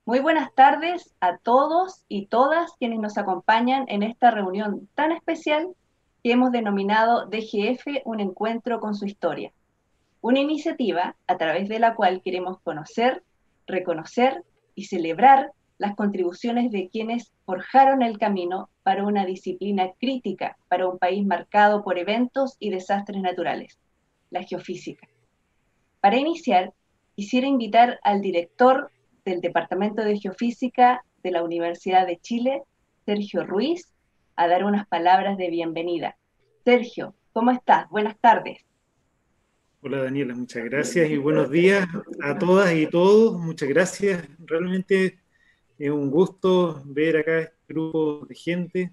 Muy buenas tardes a todos y todas quienes nos acompañan en esta reunión tan especial que hemos denominado DGF, un encuentro con su historia. Una iniciativa a través de la cual queremos conocer, reconocer y celebrar las contribuciones de quienes forjaron el camino para una disciplina crítica para un país marcado por eventos y desastres naturales, la geofísica. Para iniciar, quisiera invitar al director del Departamento de Geofísica de la Universidad de Chile, Sergio Ruiz, a dar unas palabras de bienvenida. Sergio, ¿cómo estás? Buenas tardes. Hola Daniela, muchas gracias y buenos días a todas y todos. Muchas gracias. Realmente es un gusto ver acá este grupo de gente,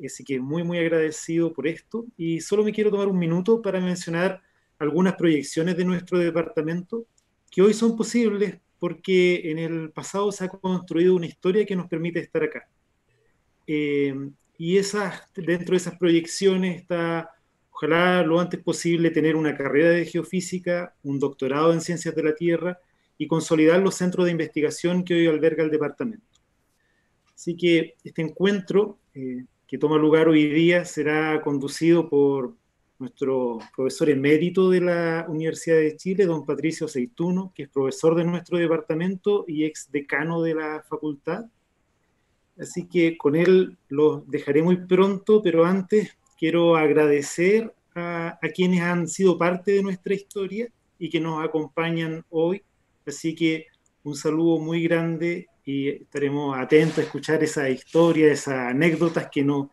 así que muy agradecido por esto. Y solo me quiero tomar un minuto para mencionar algunas proyecciones de nuestro departamento que hoy son posibles porque en el pasado se ha construido una historia que nos permite estar acá. Eh, y dentro de esas proyecciones está, ojalá lo antes posible, tener una carrera de geofísica, un doctorado en ciencias de la Tierra y consolidar los centros de investigación que hoy alberga el departamento. Así que este encuentro que toma lugar hoy día será conducido por nuestro profesor emérito de la Universidad de Chile, don Patricio Aceituno, que es profesor de nuestro departamento y ex decano de la facultad. Así que con él lo dejaré muy pronto, pero antes quiero agradecer a quienes han sido parte de nuestra historia y que nos acompañan hoy. Así que un saludo muy grande y estaremos atentos a escuchar esa historia, esas anécdotas que nos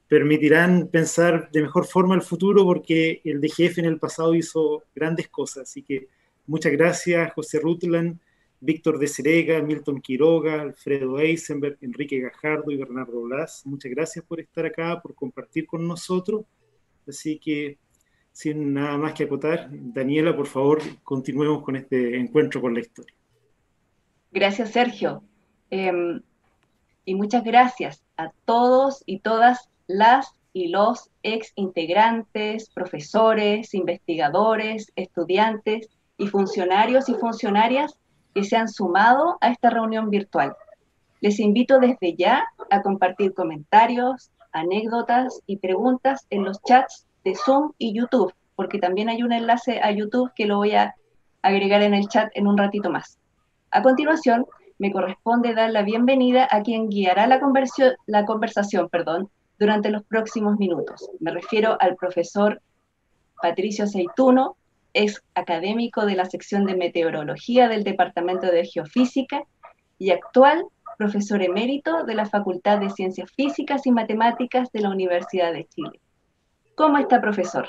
permitirán pensar de mejor forma el futuro, porque el DGF en el pasado hizo grandes cosas. Así que muchas gracias, José Rutland, Víctor de Serega, Milton Quiroga, Alfredo Eisenberg, Enrique Gajardo y Bernardo Blas. Muchas gracias por estar acá, por compartir con nosotros. Así que, sin nada más que acotar, Daniela, por favor, continuemos con este encuentro con la historia. Gracias, Sergio. Eh, y muchas gracias a todos y todas las y los ex integrantes, profesores, investigadores, estudiantes y funcionarios y funcionarias que se han sumado a esta reunión virtual. Les invito desde ya a compartir comentarios, anécdotas y preguntas en los chats de Zoom y YouTube, porque también hay un enlace a YouTube que lo voy a agregar en el chat en un ratito más. A continuación, me corresponde dar la bienvenida a quien guiará la conversación durante los próximos minutos. Me refiero al profesor Patricio Aceituno, ex académico de la sección de meteorología del Departamento de Geofísica y actual profesor emérito de la Facultad de Ciencias Físicas y Matemáticas de la Universidad de Chile. ¿Cómo está, profesor?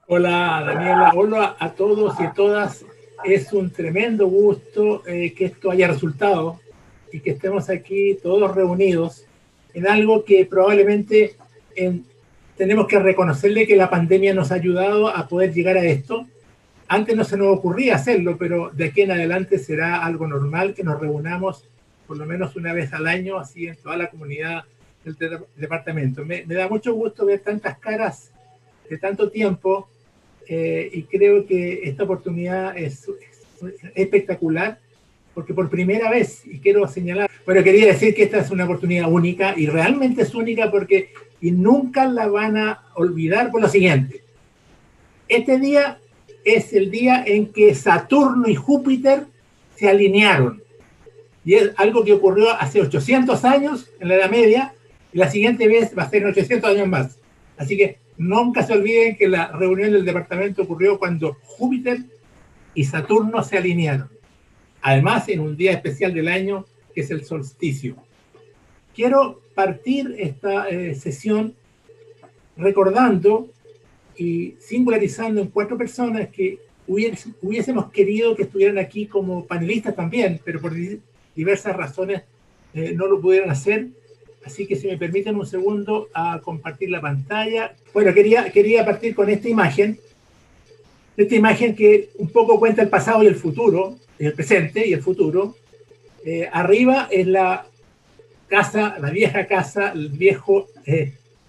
Hola Daniela, hola a todos y todas. Es un tremendo gusto que esto haya resultado y que estemos aquí todos reunidos en algo que probablemente tenemos que reconocerle que la pandemia nos ha ayudado a poder llegar a esto. Antes no se nos ocurría hacerlo, pero de aquí en adelante será algo normal que nos reunamos por lo menos una vez al año, así en toda la comunidad del departamento. Me da mucho gusto ver tantas caras de tanto tiempo. Y creo que esta oportunidad es espectacular, porque por primera vez, y quiero señalar, bueno, quería decir que esta es una oportunidad única, y realmente es única porque y nunca la van a olvidar por lo siguiente. Este día es el día en que Saturno y Júpiter se alinearon, y es algo que ocurrió hace 800 años en la Edad Media, y la siguiente vez va a ser en 800 años más. Así que nunca se olviden que la reunión del departamento ocurrió cuando Júpiter y Saturno se alinearon. Además, en un día especial del año, que es el solsticio. Quiero partir esta sesión recordando y singularizando en 4 personas que hubiésemos querido que estuvieran aquí como panelistas también, pero por diversas razones no lo pudieron hacer. Así que si me permiten un segundo a compartir la pantalla. Bueno, quería partir con esta imagen que un poco cuenta el pasado y el futuro, el presente y el futuro. Arriba es la casa, la vieja casa, el viejo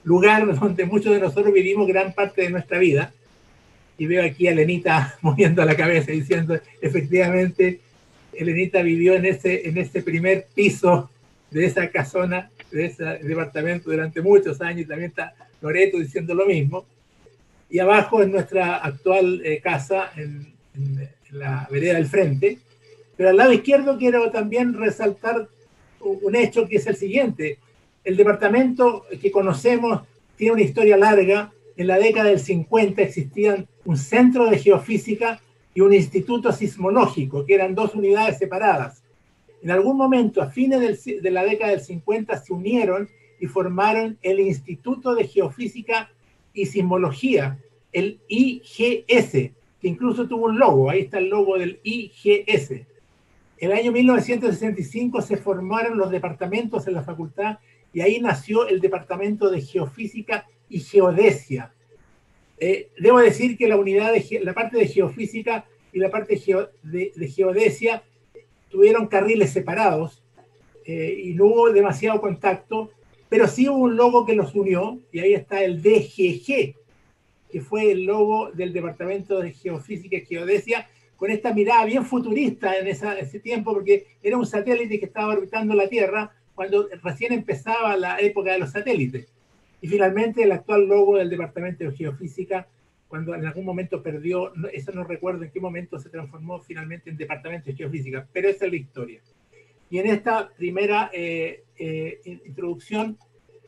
lugar donde muchos de nosotros vivimos gran parte de nuestra vida. Y veo aquí a Lenita moviendo la cabeza diciendo, efectivamente, Elenita vivió en ese primer piso de esa casona, de ese departamento durante muchos años, y también está Loreto diciendo lo mismo. Y abajo es nuestra actual casa en la vereda del frente. Pero al lado izquierdo quiero también resaltar un hecho que es el siguiente. El departamento que conocemos tiene una historia larga. En la década del 50 existían un centro de geofísica y un instituto sismológico, que eran dos unidades separadas. En algún momento, a fines de la década del 50, se unieron y formaron el Instituto de Geofísica y Sismología, el IGS, que incluso tuvo un logo. Ahí está el logo del IGS. En el año 1965 se formaron los departamentos en la facultad y ahí nació el Departamento de Geofísica y Geodesia. Debo decir que la parte de geofísica y la parte de geodesia tuvieron carriles separados y no hubo demasiado contacto, pero sí hubo un logo que los unió, y ahí está el DGG, que fue el logo del Departamento de Geofísica y Geodesia, con esta mirada bien futurista en ese tiempo, porque era un satélite que estaba orbitando la Tierra cuando recién empezaba la época de los satélites. Y finalmente el actual logo del Departamento de Geofísica, cuando en algún momento perdió, eso no recuerdo en qué momento se transformó finalmente en Departamento de Geofísica, pero esa es la historia. Y en esta primera introducción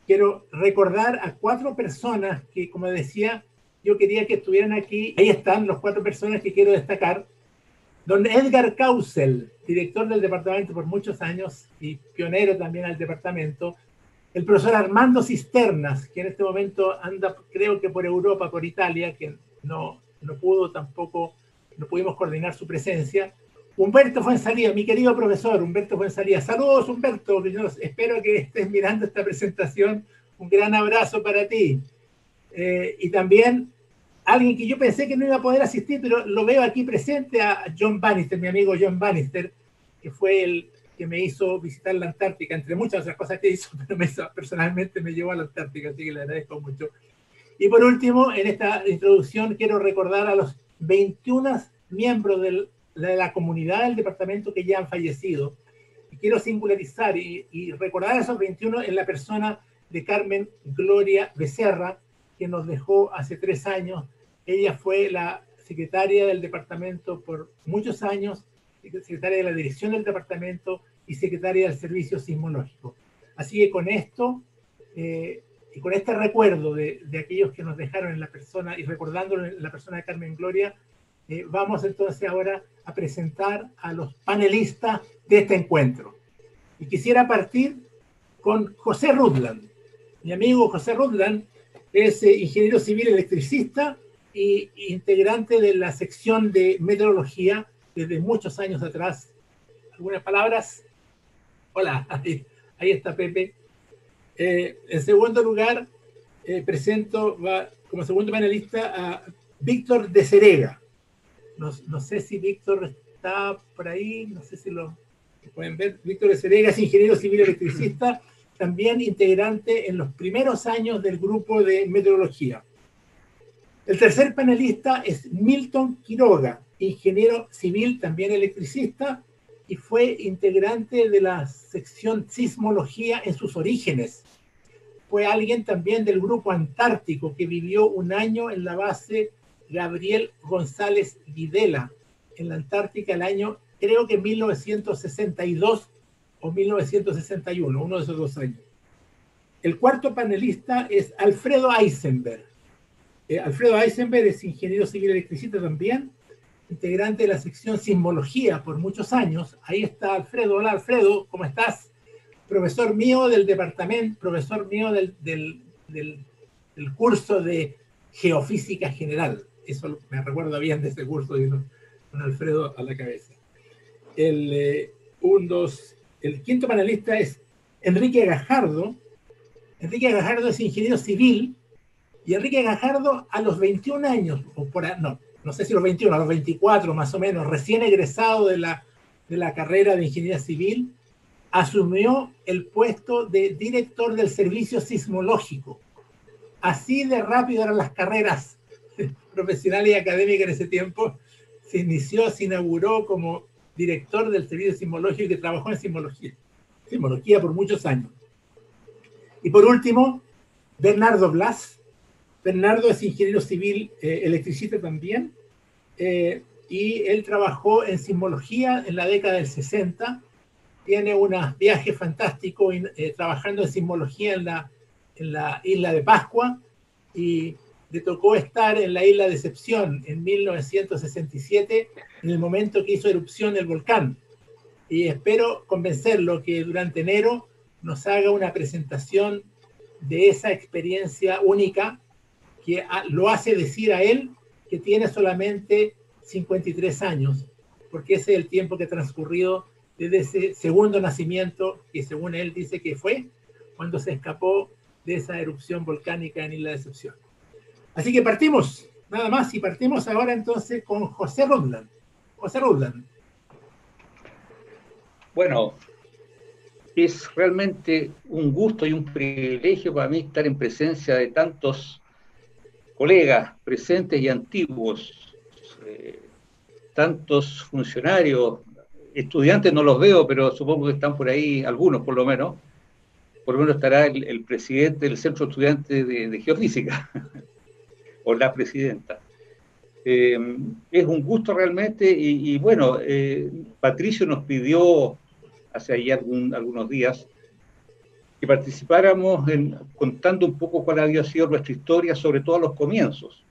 quiero recordar a 4 personas que, como decía, yo quería que estuvieran aquí. Ahí están los 4 personas que quiero destacar. Don Edgar Kausel, director del departamento por muchos años y pionero también al departamento. El profesor Armando Cisternas, que en este momento anda, creo que por Europa, por Italia, que no pudo tampoco, no pudimos coordinar su presencia. Humberto Fuenzalía, mi querido profesor, Humberto Fuenzalía. Saludos, Humberto, yo espero que estés mirando esta presentación. Un gran abrazo para ti. Y también alguien que yo pensé que no iba a poder asistir, pero lo veo aquí presente, a John Bannister, mi amigo John Bannister, que fue el que me hizo visitar la Antártica, entre muchas otras cosas que hizo, pero personalmente me llevó a la Antártica, así que le agradezco mucho. Y por último, en esta introducción quiero recordar a los 21 miembros de la comunidad del departamento que ya han fallecido. Y quiero singularizar y recordar a esos 21 en la persona de Carmen Gloria Becerra, que nos dejó hace 3 años. Ella fue la secretaria del departamento por muchos años, secretaria de la dirección del departamento y secretaria del servicio sismológico. Así que con esto y con este recuerdo de aquellos que nos dejaron en la persona y recordándolo en la persona de Carmen Gloria, vamos entonces ahora a presentar a los panelistas de este encuentro. Y quisiera partir con José Rutland. Mi amigo José Rutland es ingeniero civil electricista e integrante de la sección de meteorología desde muchos años atrás. ¿Algunas palabras? Hola, ahí está Pepe. En segundo lugar, presento como segundo panelista a Víctor de Cerega. No sé si Víctor está por ahí, no sé si lo pueden ver. Víctor de Cerega es ingeniero civil electricista, también integrante en los primeros años del grupo de meteorología. El tercer panelista es Milton Quiroga, ingeniero civil, también electricista, y fue integrante de la sección sismología en sus orígenes. Fue alguien también del grupo antártico que vivió 1 año en la base Gabriel González Videla, en la Antártica, el año, creo que 1962 o 1961, uno de esos 2 años. El cuarto panelista es Alfredo Eisenberg. Alfredo Eisenberg es ingeniero civil electricista también, integrante de la sección sismología por muchos años. Ahí está Alfredo. Hola Alfredo, ¿cómo estás? Profesor mío del departamento, profesor mío del curso de geofísica general. Eso me recuerdo bien de ese curso con Alfredo a la cabeza. El quinto panelista es Enrique Gajardo. Enrique Gajardo es ingeniero civil, y Enrique Gajardo a los 21 años, no sé si los 21, a los 24 más o menos, recién egresado de la carrera de ingeniería civil, asumió el puesto de director del servicio sismológico. Así de rápido eran las carreras profesionales y académicas en ese tiempo. Se inauguró como director del servicio sismológico y que trabajó en sismología por muchos años. Y por último, Bernardo Blas. Bernardo es ingeniero civil, electricista también, y él trabajó en sismología en la década del 60. Tiene unos viajes fantásticos trabajando en sismología en la isla de Pascua, y le tocó estar en la isla de Decepción en 1967, en el momento que hizo erupción el volcán. Y espero convencerlo que durante enero nos haga una presentación de esa experiencia única que lo hace decir a él que tiene solamente 53 años, porque ese es el tiempo que ha transcurrido desde ese segundo nacimiento, que según él dice que fue cuando se escapó de esa erupción volcánica en Isla de Decepción. Así que partimos, nada más, y partimos ahora entonces con José Rudland. José Rudland. Bueno, es realmente un gusto y un privilegio para mí estar en presencia de tantos colegas presentes y antiguos, tantos funcionarios, estudiantes no los veo, pero supongo que están por ahí algunos por lo menos. Por lo menos estará el presidente del Centro de Estudiantes de Geofísica, o la presidenta. Es un gusto realmente, y bueno, Patricio nos pidió hace ya algunos días que participáramos contando un poco cuál había sido nuestra historia, sobre todo a los comienzos.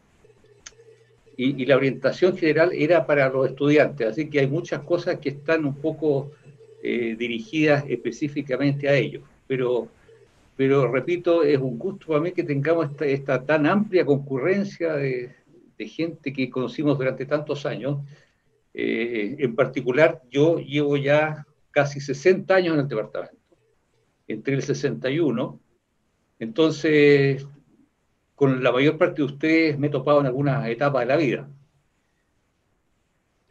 Y la orientación general era para los estudiantes, así que hay muchas cosas que están un poco dirigidas específicamente a ellos. Pero repito, es un gusto para mí que tengamos esta tan amplia concurrencia de gente que conocimos durante tantos años. En particular, yo llevo ya casi 60 años en el departamento, entre el 61. Entonces, con la mayor parte de ustedes me he topado en algunas etapas de la vida.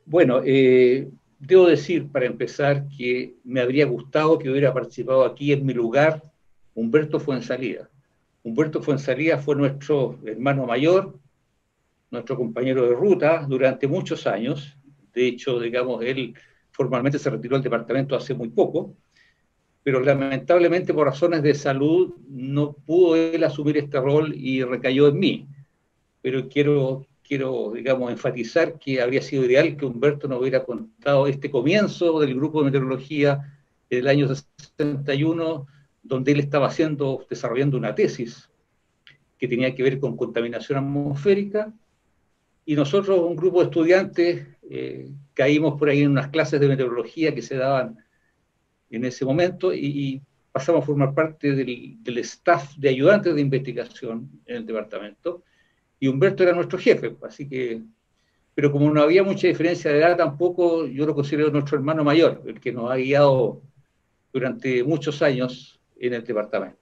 Bueno, debo decir, para empezar, que me habría gustado que hubiera participado aquí en mi lugar Humberto Fuenzalía. Humberto Fuenzalía fue nuestro hermano mayor, nuestro compañero de ruta durante muchos años. De hecho, digamos, él formalmente se retiró del departamento hace muy poco, pero lamentablemente por razones de salud no pudo él asumir este rol y recayó en mí. Pero quiero, digamos, enfatizar que habría sido ideal que Humberto nos hubiera contado este comienzo del grupo de meteorología del año 61, donde él estaba desarrollando una tesis que tenía que ver con contaminación atmosférica, y nosotros, un grupo de estudiantes, caímos por ahí en unas clases de meteorología que se daban en ese momento, y pasamos a formar parte del staff de ayudantes de investigación en el departamento, y Humberto era nuestro jefe, así que, pero como no había mucha diferencia de edad tampoco, yo lo considero nuestro hermano mayor, el que nos ha guiado durante muchos años en el departamento.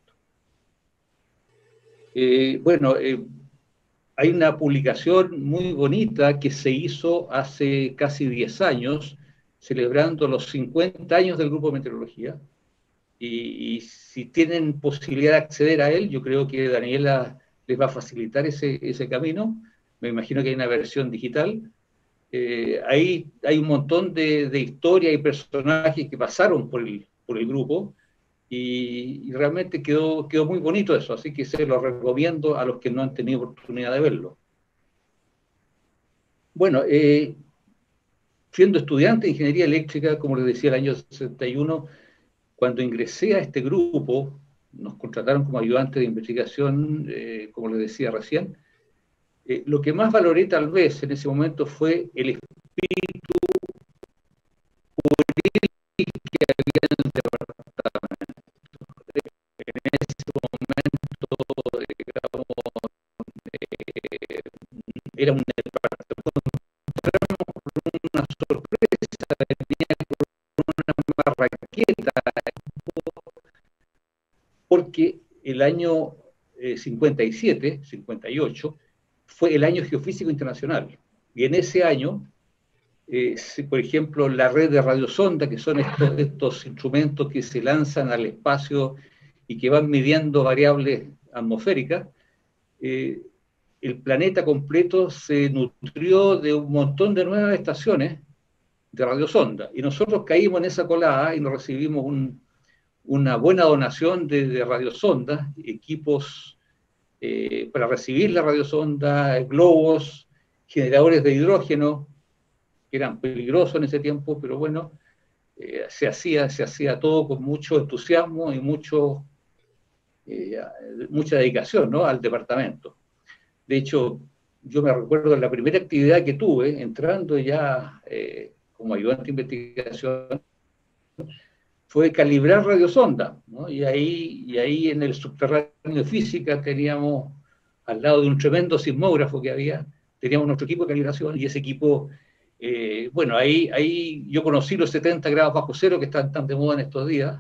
Hay una publicación muy bonita que se hizo hace casi 10 años, celebrando los 50 años del Grupo de Meteorología, y si tienen posibilidad de acceder a él, yo creo que Daniela les va a facilitar ese camino. Me imagino que hay una versión digital. Ahí hay un montón de historias y personajes que pasaron por el grupo, y realmente quedó muy bonito eso, así que se lo recomiendo a los que no han tenido oportunidad de verlo. Bueno, siendo estudiante de ingeniería eléctrica, como les decía, el año 61, cuando ingresé a este grupo, nos contrataron como ayudante de investigación, como les decía recién. Lo que más valoré tal vez en ese momento fue el espíritu que había en el departamento. En ese momento, digamos, era un departamento con una sorpresa, venía con una marraqueta, porque el año 57, 58, fue el año geofísico internacional. Y en ese año, por ejemplo, la red de radiosonda, que son estos instrumentos que se lanzan al espacio y que van midiendo variables atmosféricas, el planeta completo se nutrió de un montón de nuevas estaciones de radiosonda. Y nosotros caímos en esa colada y nos recibimos una buena donación de radiosondas, equipos para recibir la radiosonda, globos, generadores de hidrógeno, que eran peligrosos en ese tiempo, pero bueno, se hacía todo con mucho entusiasmo y mucha dedicación, ¿no?, al departamento. De hecho, yo me recuerdo de la primera actividad que tuve, entrando ya como ayudante de investigación, fue calibrar radiosonda, ¿no? Y ahí en el subterráneo de física teníamos, al lado de un tremendo sismógrafo que había, teníamos nuestro equipo de calibración, y ese equipo, bueno, ahí yo conocí los 70 grados bajo cero que están tan de moda en estos días.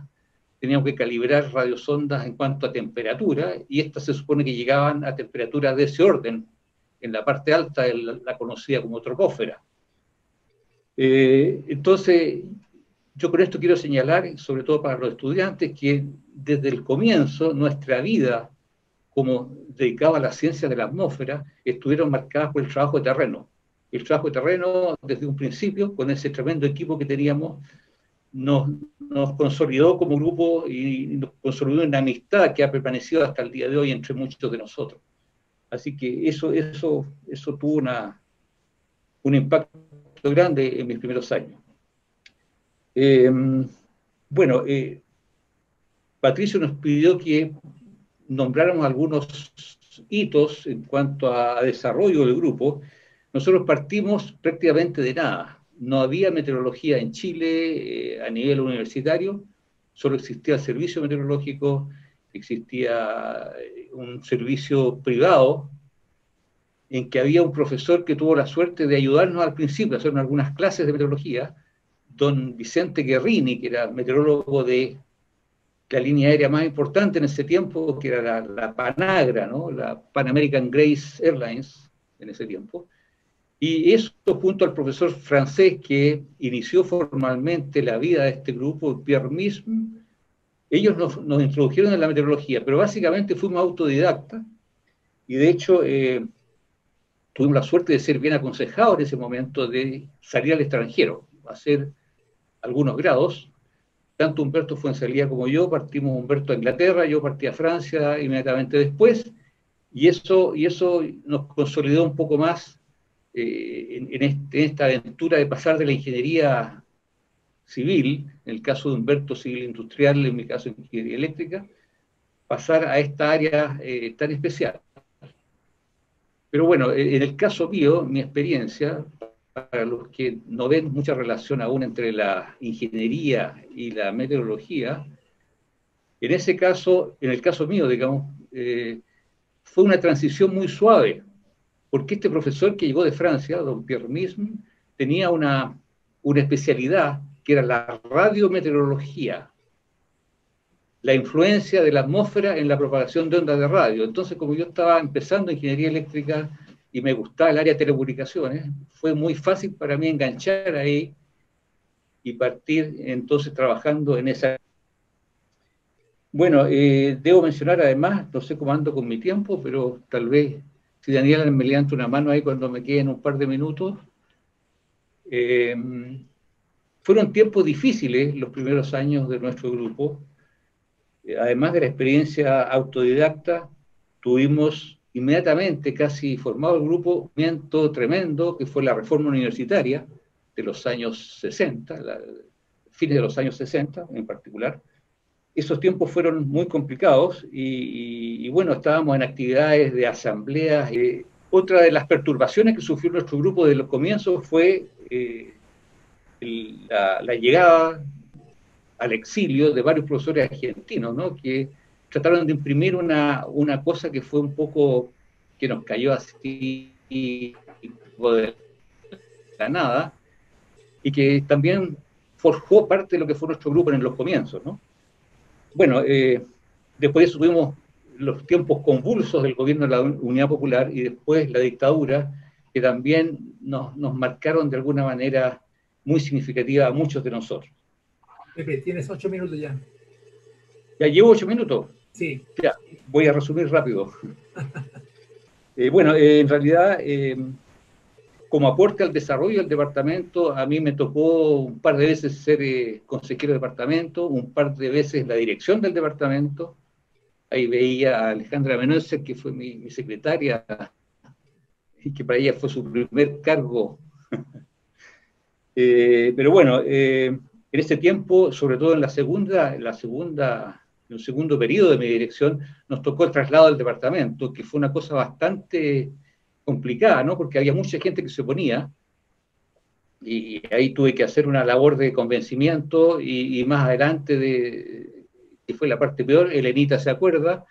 Teníamos que calibrar radiosondas en cuanto a temperatura, y estas se supone que llegaban a temperaturas de ese orden, en la parte alta de la conocida como troposfera. Entonces, yo con esto quiero señalar, sobre todo para los estudiantes, que desde el comienzo nuestra vida como dedicada a la ciencia de la atmósfera estuvieron marcadas por el trabajo de terreno. El trabajo de terreno, desde un principio, con ese tremendo equipo que teníamos, nos consolidó como grupo y nos consolidó en una amistad que ha permanecido hasta el día de hoy entre muchos de nosotros. Así que eso tuvo un impacto grande en mis primeros años. Bueno, Patricio nos pidió que nombráramos algunos hitos en cuanto a desarrollo del grupo. Nosotros partimos prácticamente de nada. No había meteorología en Chile a nivel universitario, solo existía el servicio meteorológico, existía un servicio privado en que había un profesor que tuvo la suerte de ayudarnos al principio a hacer algunas clases de meteorología, don Vicente Guerrini, que era meteorólogo de la línea aérea más importante en ese tiempo, que era la Panagra, ¿no?, la Pan American Grace Airlines en ese tiempo. Y eso, junto al profesor francés que inició formalmente la vida de este grupo, Pierre Misme, ellos nos introdujeron en la meteorología, pero básicamente fuimos autodidactas, y de hecho tuvimos la suerte de ser bien aconsejados en ese momento de salir al extranjero, a hacer algunos grados. Tanto Humberto Fuenzalía como yo partimos, Humberto a Inglaterra, yo partí a Francia inmediatamente después, y eso nos consolidó un poco más en esta aventura de pasar de la ingeniería civil, en el caso de Humberto civil industrial, en mi caso ingeniería eléctrica, pasar a esta área tan especial. Pero bueno, en el caso mío, mi experiencia, para los que no ven mucha relación aún entre la ingeniería y la meteorología, en ese caso, en el caso mío, digamos, fue una transición muy suave, porque este profesor que llegó de Francia, don Pierre Misme, tenía una especialidad que era la radiometeorología, la influencia de la atmósfera en la propagación de ondas de radio. Entonces, como yo estaba empezando ingeniería eléctrica y me gustaba el área de telecomunicaciones, fue muy fácil para mí enganchar ahí y partir entonces trabajando en esa. Bueno, debo mencionar además, no sé cómo ando con mi tiempo, pero tal vez si Daniela me levanta una mano ahí cuando me queden un par de minutos. Fueron tiempos difíciles los primeros años de nuestro grupo. Además de la experiencia autodidacta, tuvimos inmediatamente, casi formado el grupo, un movimiento tremendo que fue la reforma universitaria de los años 60, fines de los años 60 en particular. Esos tiempos fueron muy complicados y bueno, estábamos en actividades de asambleas. Otra de las perturbaciones que sufrió nuestro grupo desde los comienzos fue la llegada al exilio de varios profesores argentinos, ¿no?, que trataron de imprimir una cosa que fue un poco, que nos cayó así de la nada, y que también forjó parte de lo que fue nuestro grupo en los comienzos, ¿no? Bueno, después de eso tuvimos los tiempos convulsos del gobierno de la Unidad Popular y después la dictadura, que también nos marcaron de alguna manera muy significativa a muchos de nosotros. Pepe, tienes 8 minutos ya. ¿Ya llevo 8 minutos? Sí. Ya, voy a resumir rápido. Bueno, en realidad como aporte al desarrollo del departamento, a mí me tocó un par de veces ser consejero de departamento, un par de veces la dirección del departamento. Ahí veía a Alejandra Mendoza, que fue mi secretaria, y que para ella fue su primer cargo. Pero bueno, en ese tiempo, sobre todo en el segundo periodo de mi dirección, nos tocó el traslado del departamento, que fue una cosa bastante complicada, ¿no? Porque había mucha gente que se oponía, y ahí tuve que hacer una labor de convencimiento, y más adelante, que fue la parte peor, Elenita se acuerda,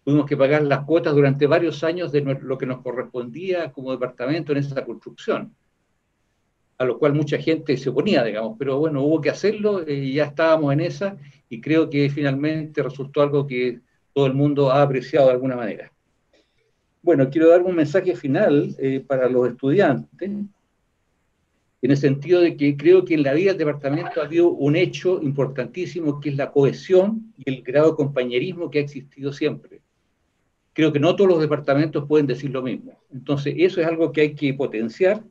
tuvimos que pagar las cuotas durante varios años de lo que nos correspondía como departamento en esa construcción, a lo cual mucha gente se oponía, digamos, pero bueno, hubo que hacerlo, ya estábamos en esa, y creo que finalmente resultó algo que todo el mundo ha apreciado de alguna manera. Bueno, quiero dar un mensaje final para los estudiantes, en el sentido de que creo que en la vida del departamento ha habido un hecho importantísimo, que es la cohesión y el grado de compañerismo que ha existido siempre. Creo que no todos los departamentos pueden decir lo mismo. Entonces, eso es algo que hay que potenciar,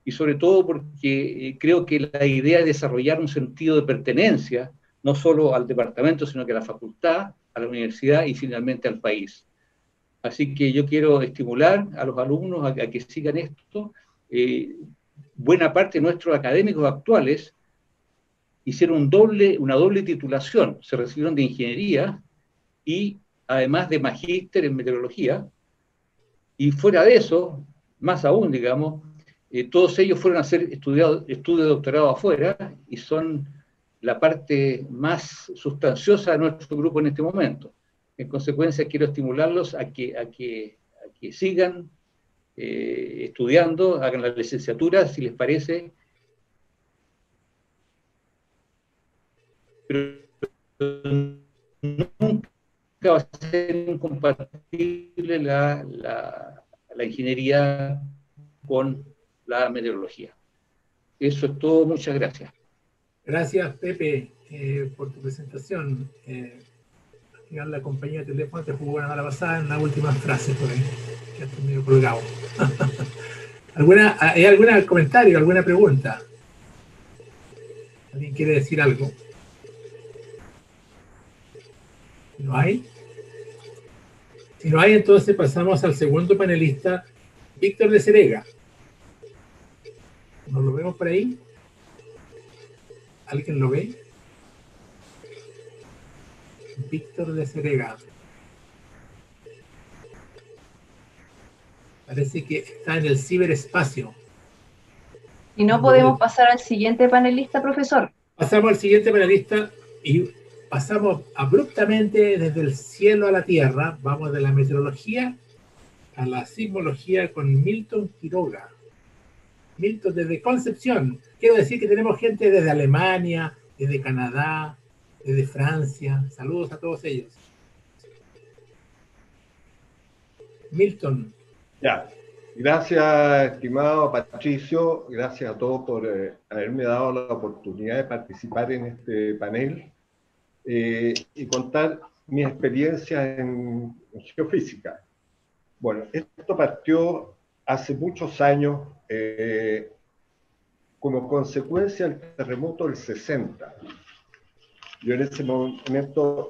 y sobre todo porque creo que la idea es desarrollar un sentido de pertenencia, no solo al departamento, sino que a la facultad, a la universidad y finalmente al país. Así que yo quiero estimular a los alumnos a que sigan esto. Buena parte de nuestros académicos actuales hicieron una doble titulación, se recibieron de ingeniería y además de magíster en meteorología, y fuera de eso, más aún, digamos, todos ellos fueron a hacer estudios de doctorado afuera, y son la parte más sustanciosa de nuestro grupo en este momento. En consecuencia, quiero estimularlos a que sigan estudiando, hagan la licenciatura, si les parece, pero nunca va a ser incompatible la ingeniería con la meteorología. Eso es todo, muchas gracias. Gracias, Pepe, por tu presentación. Al final la compañía de teléfono te jugó una mala pasada en la última frase por ahí, que has medio colgado. ¿Hay algún comentario, alguna pregunta? ¿Alguien quiere decir algo? ¿No hay? Si no hay, entonces pasamos al segundo panelista, Víctor de Cerega. ¿Nos lo vemos por ahí? ¿Alguien lo ve? Víctor de Cerega. Parece que está en el ciberespacio. Y no podemos pasar al siguiente panelista, profesor. Pasamos al siguiente panelista y pasamos abruptamente desde el cielo a la tierra. Vamos de la meteorología a la sismología con Milton Quiroga. Milton, desde Concepción. Quiero decir que tenemos gente desde Alemania, desde Canadá, desde Francia. Saludos a todos ellos. Milton. Ya, gracias, estimado Patricio. Gracias a todos por haberme dado la oportunidad de participar en este panel y contar mi experiencia en geofísica. Bueno, esto partió hace muchos años como consecuencia del terremoto del 60. Yo en ese momento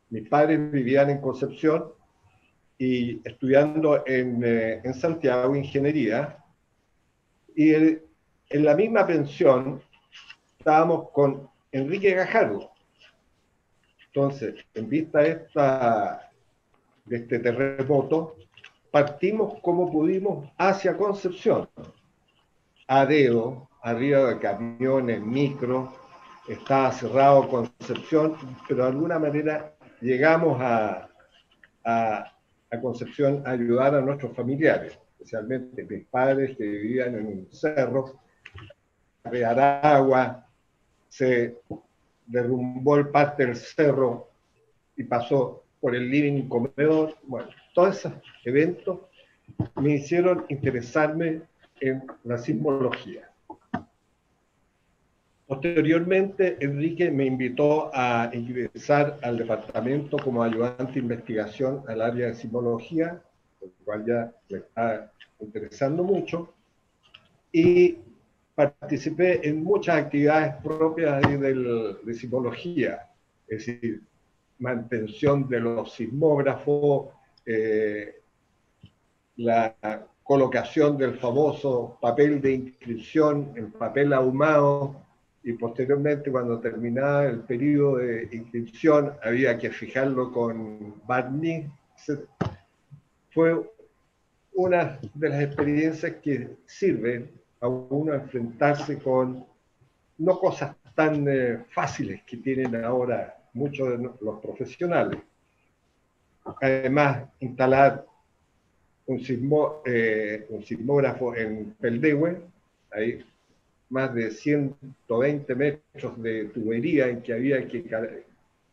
mis padres vivían en Concepción y estudiando en Santiago ingeniería, y en la misma pensión estábamos con Enrique Gajardo. Entonces, en vista de este terremoto, partimos como pudimos hacia Concepción, a dedo, arriba de camiones, micros. Estaba cerrado Concepción, pero de alguna manera llegamos a Concepción a ayudar a nuestros familiares, especialmente mis padres que vivían en un cerro, de Aragua, se derrumbó parte del cerro y pasó por el living comedor. Bueno, todos esos eventos me hicieron interesarme en la sismología. Posteriormente, Enrique me invitó a ingresar al departamento como ayudante de investigación al área de sismología, el cual ya le está interesando mucho y participé en muchas actividades propias de sismología, es decir, mantención de los sismógrafos, la colocación del famoso papel de inscripción, el papel ahumado, y posteriormente, cuando terminaba el periodo de inscripción, había que fijarlo con barniz. Fue una de las experiencias que sirven a uno a enfrentarse con no cosas tan fáciles que tienen ahora muchos de los profesionales. Además, instalar un sismógrafo en Peldehue, hay más de 120 metros de tubería en que había que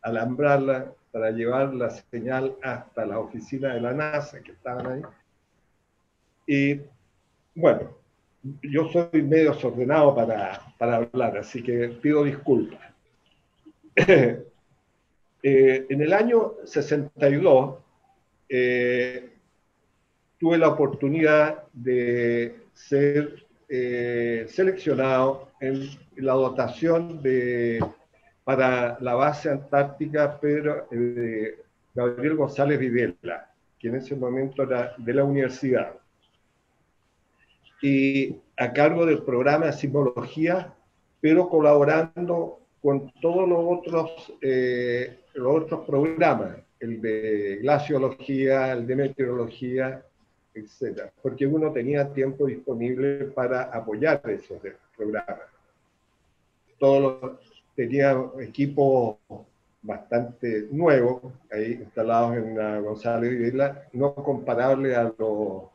alambrarla para llevar la señal hasta la oficina de la NASA que estaban ahí. Y bueno, yo soy medio desordenado para hablar, así que pido disculpas. En el año 62 tuve la oportunidad de ser seleccionado en la dotación para la base antártica Gabriel González Videla, que en ese momento era de la universidad, y a cargo del programa de sismología, pero colaborando con todos los otros programas, el de glaciología, el de meteorología, etc. Porque uno tenía tiempo disponible para apoyar esos programas. Tenía equipos bastante nuevos, ahí instalados en la González Videla, no comparable a los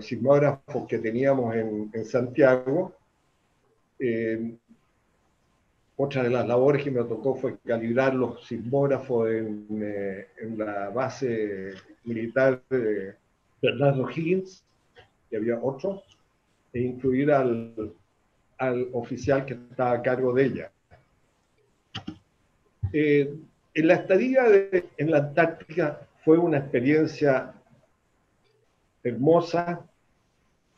sismógrafos que teníamos en Santiago. Otra de las labores que me tocó fue calibrar los sismógrafos en la base militar de Bernardo Higgins, que había otro, e incluir al oficial que estaba a cargo de ella. En la estadía en la Antártica fue una experiencia hermosa,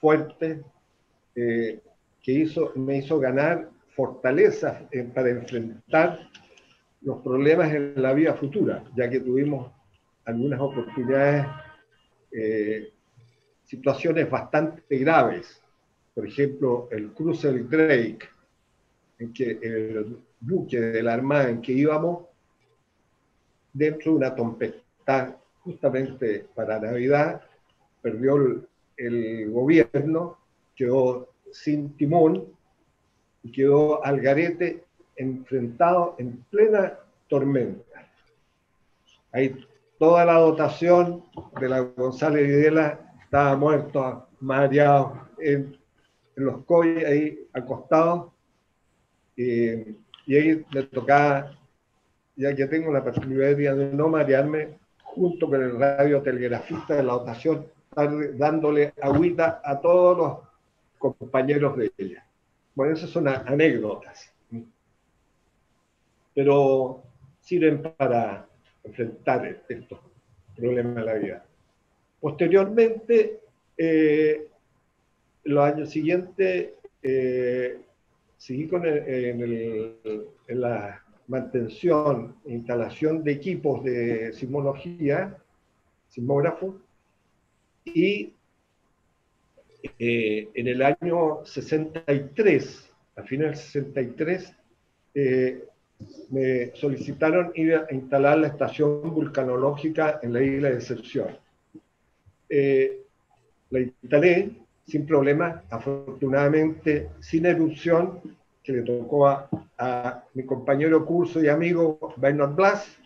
fuerte, que me hizo ganar fortaleza para enfrentar los problemas en la vida futura, ya que tuvimos algunas oportunidades, situaciones bastante graves. Por ejemplo, el cruce del Drake, en que el buque de la Armada en que íbamos, dentro de una tempestad, justamente para Navidad, perdió el gobierno, quedó sin timón y quedó al garete, enfrentado en plena tormenta. Ahí toda la dotación de la González Videla estaba muerto, mareado, en los COI ahí acostados, y ahí le tocaba, ya que tengo la posibilidad de no marearme, junto con el radiotelegrafista de la dotación, estar dándole agüita a todos los compañeros de ella. Bueno, esas son anécdotas, pero sirven para enfrentar estos problemas de la vida. Posteriormente, los años siguientes, seguí en la mantención e instalación de equipos de sismología, sismógrafos, y en el año 63, a finales del 63, me solicitaron ir a instalar la estación vulcanológica en la isla de Decepción. La instalé sin problema, afortunadamente sin erupción, que le tocó a mi compañero curso y amigo Bernard Blas.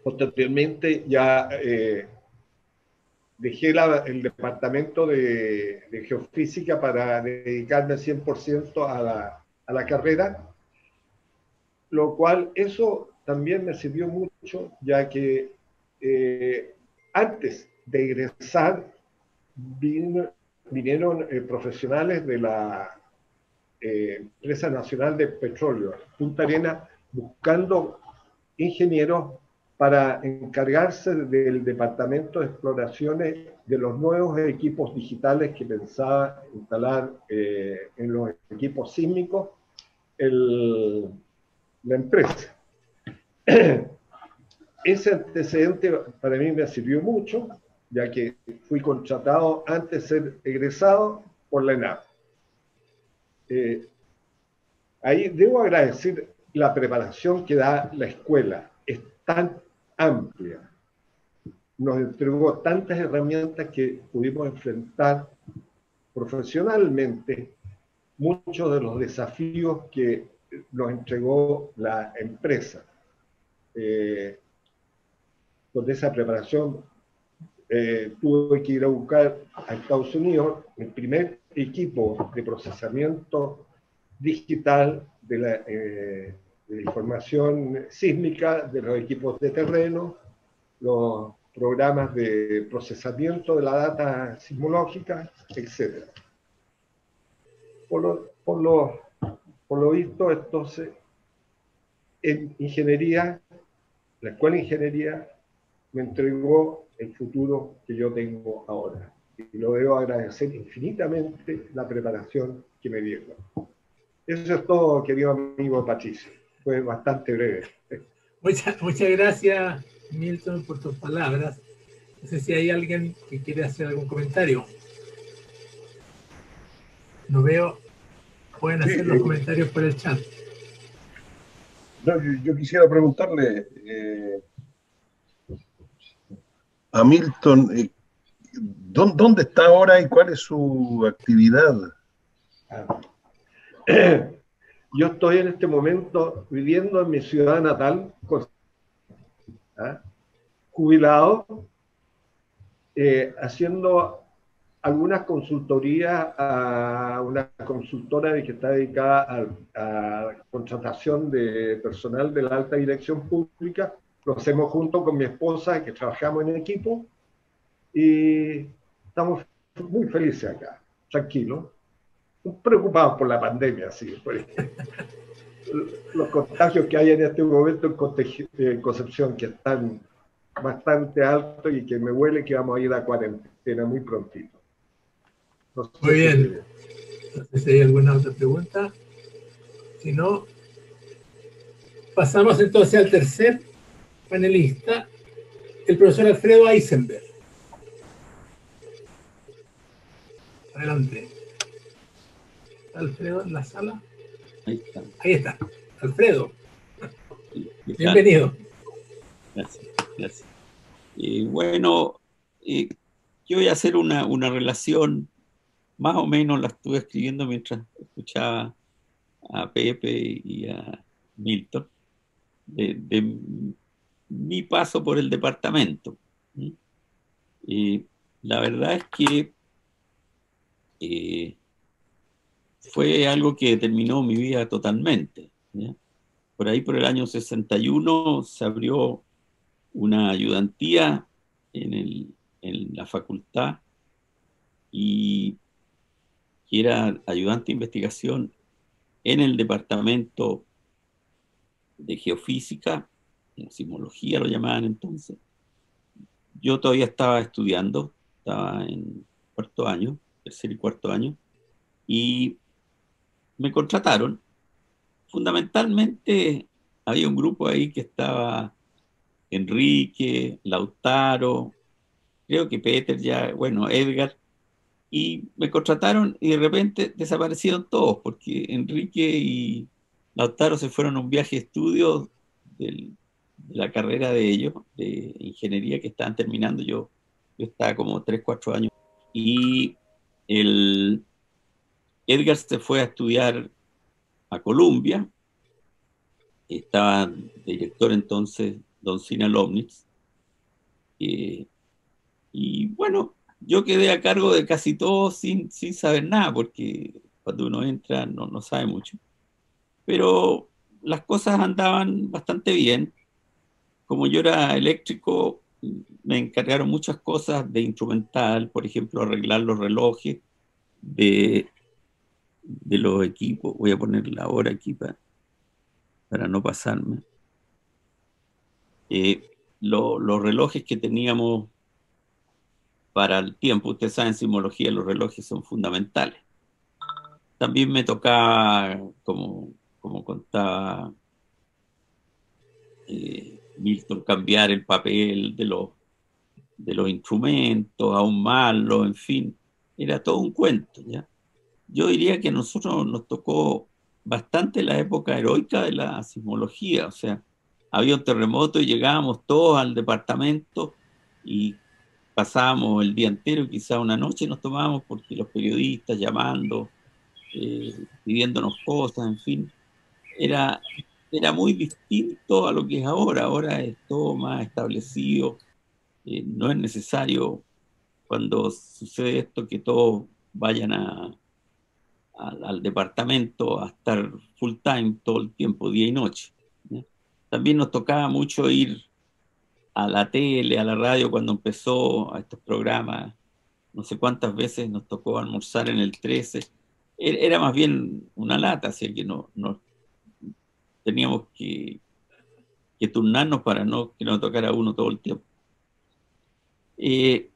Posteriormente ya dejé el departamento de geofísica para dedicarme 100% a la carrera, lo cual eso también me sirvió mucho, ya que antes de egresar vinieron profesionales de la Empresa Nacional de Petróleo, Punta Arenas, buscando ingenieros para encargarse del departamento de exploraciones de los nuevos equipos digitales que pensaba instalar en los equipos sísmicos la empresa. Ese antecedente para mí me sirvió mucho, ya que fui contratado antes de ser egresado por la ENAP. Ahí debo agradecer la preparación que da la escuela. Es tan amplia. Nos entregó tantas herramientas que pudimos enfrentar profesionalmente muchos de los desafíos que nos entregó la empresa. Con esa preparación tuve que ir a buscar a Estados Unidos el primer equipo de procesamiento digital de la información sísmica, de los equipos de terreno, los programas de procesamiento de la data sismológica, etc. Por lo visto, entonces, en ingeniería, la escuela de ingeniería me entregó el futuro que yo tengo ahora. Y lo debo agradecer infinitamente la preparación que me dieron. Eso es todo, querido amigo Patricio. Fue bastante breve. Muchas gracias, Milton, por tus palabras. No sé si hay alguien que quiere hacer algún comentario. No veo. Pueden hacer los comentarios por el chat. No, yo quisiera preguntarle a Milton, ¿dónde está ahora y cuál es su actividad? Yo estoy en este momento viviendo en mi ciudad natal, jubilado, haciendo algunas consultorías a una consultora que está dedicada a contratación de personal de la alta dirección pública. Lo hacemos junto con mi esposa, que trabajamos en equipo, y estamos muy felices acá, tranquilos, preocupados por la pandemia, sí, los contagios que hay en este momento en Concepción, que están bastante altos y que me huele que vamos a ir a cuarentena muy prontito. No sé. Muy bien. No sé si hay alguna otra pregunta. Si no, pasamos entonces al tercer panelista, el profesor Alfredo Eisenberg. Adelante. ¿Alfredo en la sala? Ahí está. Ahí está. Alfredo. Bienvenido. Gracias, gracias. Bueno, yo voy a hacer una relación, más o menos la estuve escribiendo mientras escuchaba a Pepe y a Milton, de mi paso por el departamento. La verdad es que fue algo que determinó mi vida totalmente, ¿ya? Por ahí, por el año 61, se abrió una ayudantía en la facultad, y que era ayudante de investigación en el departamento de geofísica, sismología lo llamaban entonces. Yo todavía estaba estudiando, estaba en cuarto año, tercer y cuarto año, y me contrataron. Fundamentalmente había un grupo ahí que estaba Enrique, Lautaro, creo que Peter ya, bueno, Edgar, y me contrataron y de repente desaparecieron todos, porque Enrique y Lautaro se fueron a un viaje de estudio de la carrera de ellos, de ingeniería que estaban terminando. Yo estaba como 3, 4 años. Y el Edgar se fue a estudiar a Columbia, estaba director entonces Don Sina Lomnitz, y bueno, yo quedé a cargo de casi todo sin saber nada, porque cuando uno entra no sabe mucho. Pero las cosas andaban bastante bien. Como yo era eléctrico, me encargaron muchas cosas de instrumental, por ejemplo, arreglar los relojes de los equipos. Voy a poner la hora aquí para no pasarme. los relojes que teníamos para el tiempo. Ustedes saben, en sismología los relojes son fundamentales. También me tocaba, como contaba Milton, cambiar el papel de los instrumentos, ahumarlos, en fin. Era todo un cuento, ¿ya? Yo diría que a nosotros nos tocó bastante la época heroica de la sismología. O sea, había un terremoto y llegábamos todos al departamento y pasábamos el día entero, quizá una noche nos tomábamos, porque los periodistas llamando, pidiéndonos cosas, en fin, era muy distinto a lo que es ahora. Ahora es todo más establecido. No es necesario, cuando sucede esto, que todos vayan al departamento a estar full time todo el tiempo, día y noche, ¿ya? También nos tocaba mucho ir a la tele, a la radio, cuando empezó a estos programas. No sé cuántas veces nos tocó almorzar en el 13. Era más bien una lata, así que no teníamos que turnarnos para que nos tocara uno todo el tiempo. Y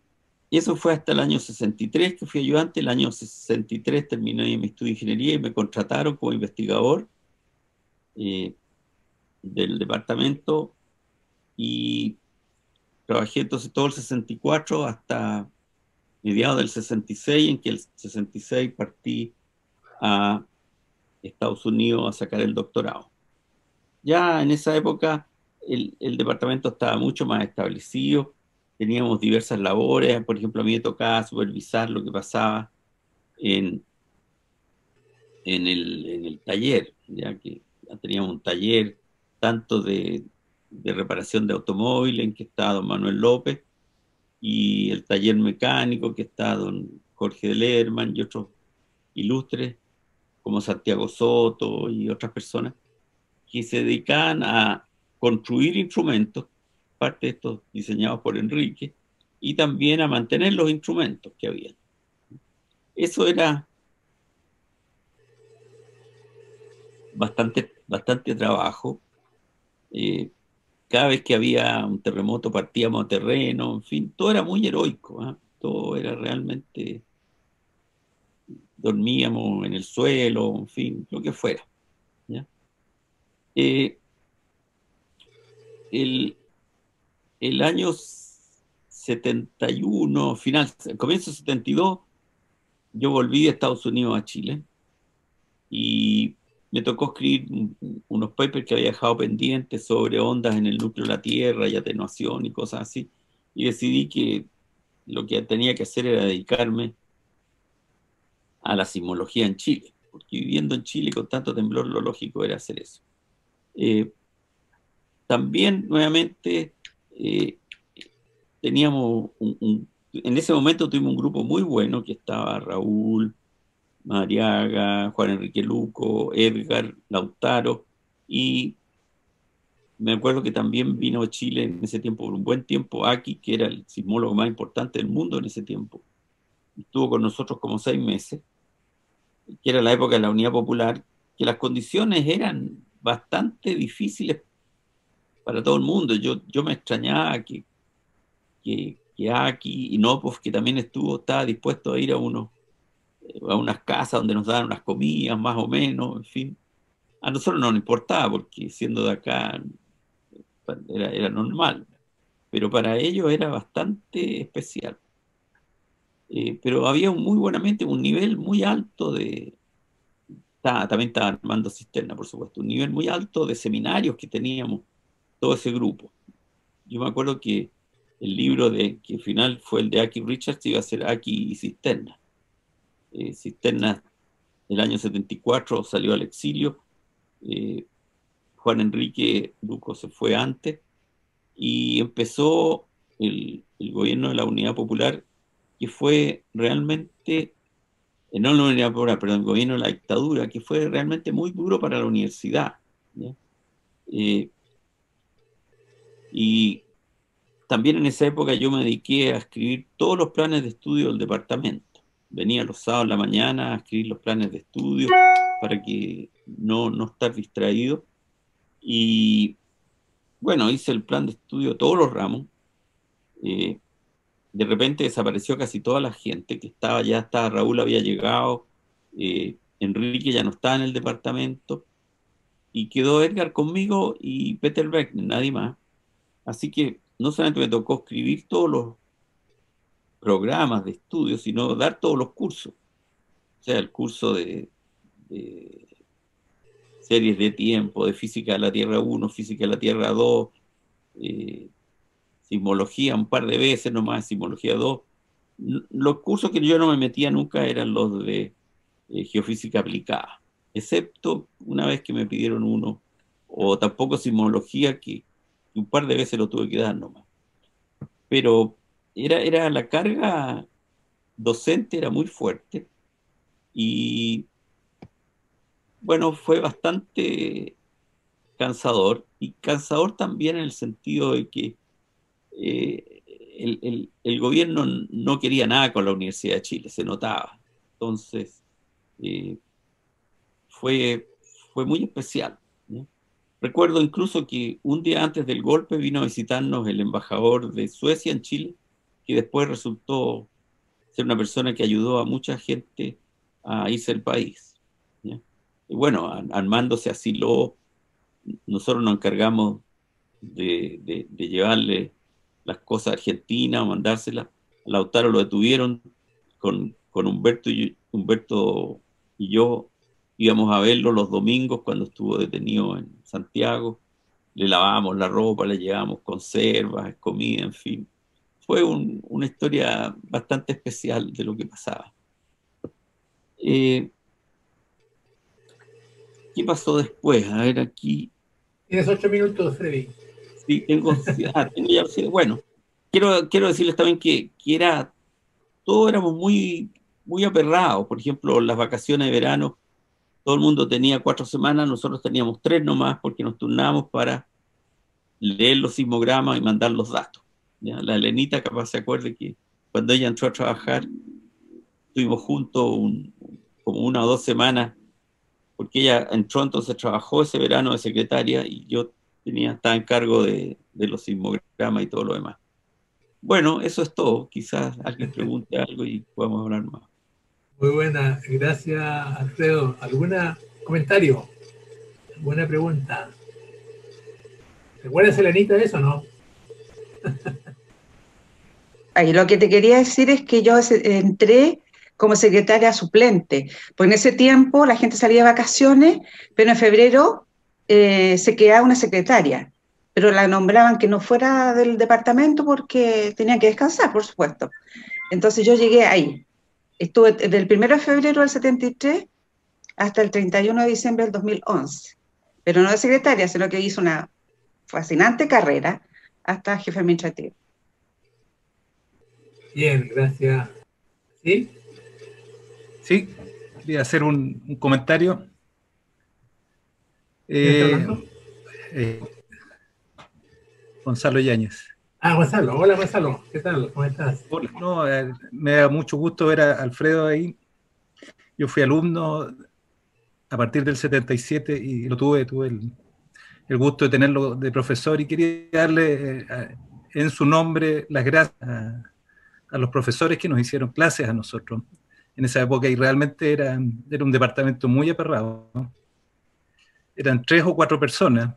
eso fue hasta el año 63, que fui ayudante. El año 63 terminé mi estudio de ingeniería y me contrataron como investigador del departamento, y trabajé entonces todo el 64 hasta mediados del 66, en que el 66 partí a Estados Unidos a sacar el doctorado. Ya en esa época el departamento estaba mucho más establecido, teníamos diversas labores. Por ejemplo, a mí me tocaba supervisar lo que pasaba en el taller, ya que teníamos un taller tanto de reparación de automóviles, en que estaba don Manuel López, y el taller mecánico, que está don Jorge de Lerman y otros ilustres como Santiago Soto y otras personas que se dedicaban a construir instrumentos, parte de estos diseñados por Enrique, y también a mantener los instrumentos que había. Eso era bastante trabajo. Cada vez que había un terremoto partíamos a terreno, en fin, todo era muy heroico, ¿eh? Todo era realmente, dormíamos en el suelo, en fin, lo que fuera, ¿ya? El año 71, comienzo 72, yo volví de Estados Unidos a Chile y me tocó escribir unos papers que había dejado pendientes sobre ondas en el núcleo de la Tierra y atenuación y cosas así, y decidí que lo que tenía que hacer era dedicarme a la sismología en Chile, porque viviendo en Chile con tanto temblor, lo lógico era hacer eso. También, nuevamente, teníamos en ese momento tuvimos un grupo muy bueno, que estaba Raúl, Mariaga, Juan Enrique Luco, Edgar, Lautaro, y me acuerdo que también vino a Chile en ese tiempo, por un buen tiempo, Aki, que era el sismólogo más importante del mundo en ese tiempo. Estuvo con nosotros como 6 meses, que era la época de la Unidad Popular, que las condiciones eran bastante difíciles para todo el mundo. Yo me extrañaba que Aki y Nopov, que también estaba dispuesto a ir a unas casas donde nos daban unas comidas, más o menos, en fin. A nosotros no nos importaba, porque siendo de acá era normal, pero para ellos era bastante especial. Pero había muy buenamente un nivel muy alto también estaba Armando Cisterna, por supuesto, un nivel muy alto de seminarios que teníamos todo ese grupo. Yo me acuerdo que el libro que al final fue el de Aki Richards, iba a ser Aki y Cisterna. Cisterna, el año 74, salió al exilio. Juan Enrique Luco se fue antes, y empezó el gobierno de la Unidad Popular, que fue realmente, no la Unidad Popular, perdón, el gobierno de la dictadura, que fue realmente muy duro para la universidad, ¿ya? Y también en esa época yo me dediqué a escribir todos los planes de estudio del departamento. Venía los sábados en la mañana a escribir los planes de estudio para que no estar distraído. Y bueno, hice el plan de estudio, todos los ramos. De repente desapareció casi toda la gente que estaba, ya estaba, Raúl había llegado, Enrique ya no estaba en el departamento, y quedó Edgar conmigo y Peter Beckner, nadie más. Así que no solamente me tocó escribir todos los programas de estudio, sino dar todos los cursos. O sea, el curso de series de tiempo, de física de la Tierra 1, física de la Tierra 2, sismología un par de veces nomás, sismología 2. Los cursos que yo no me metía nunca eran los de geofísica aplicada, excepto una vez que me pidieron uno, o tampoco sismología, que un par de veces lo tuve que dar nomás. Pero era la carga docente era muy fuerte, y bueno, fue bastante cansador, y cansador también en el sentido de que el gobierno no quería nada con la Universidad de Chile, se notaba. Entonces, fue muy especial, ¿no? Recuerdo incluso que un día antes del golpe vino a visitarnos el embajador de Suecia en Chile, que después resultó ser una persona que ayudó a mucha gente a irse del país, ¿ya? Y bueno, Armando se asiló, nosotros nos encargamos de llevarle las cosas a Argentina o mandárselas. A Lautaro lo detuvieron con Humberto y yo íbamos a verlo los domingos cuando estuvo detenido en Santiago. Le lavábamos la ropa, le llevábamos conservas, comida, en fin. Fue una historia bastante especial de lo que pasaba. ¿Qué pasó después? A ver, aquí. Tienes 8 minutos, Freddy. Sí, tengo ya, bueno, quiero decirles también que todos éramos muy, muy aperrados. Por ejemplo, las vacaciones de verano, todo el mundo tenía 4 semanas, nosotros teníamos 3 nomás, porque nos turnábamos para leer los sismogramas y mandar los datos, ¿ya? La Elenita capaz se acuerde que cuando ella entró a trabajar, estuvimos juntos como 1 o 2 semanas, porque ella entró, entonces trabajó ese verano de secretaria, y yo estaba en cargo de los sismogramas y todo lo demás. Bueno, eso es todo. Quizás alguien pregunte algo y podamos hablar más. Muy buena, gracias, Alfredo. ¿Algún comentario? ¿Alguna pregunta? ¿Recuerdas, Elenita, eso o no? Ay, lo que te quería decir es que yo entré como secretaria suplente, pues en ese tiempo la gente salía de vacaciones, pero en febrero se quedaba una secretaria, pero la nombraban que no fuera del departamento porque tenía que descansar, por supuesto. Entonces yo llegué ahí. Estuve del 1 de febrero del 73 hasta el 31 de diciembre del 2011, pero no de secretaria, sino que hizo una fascinante carrera hasta jefe administrativo. Bien, gracias. ¿Sí? Sí, voy a hacer un comentario. ¿Quién está hablando? Gonzalo Yáñez. Gonzalo. Hola, Gonzalo. ¿Qué tal? ¿Cómo estás? Hola. No, me da mucho gusto ver a Alfredo ahí. Yo fui alumno a partir del 77 y tuve el gusto de tenerlo de profesor, y quería darle en su nombre las gracias a los profesores que nos hicieron clases a nosotros en esa época, y realmente era un departamento muy aperrado, ¿no? Eran 3 o 4 personas: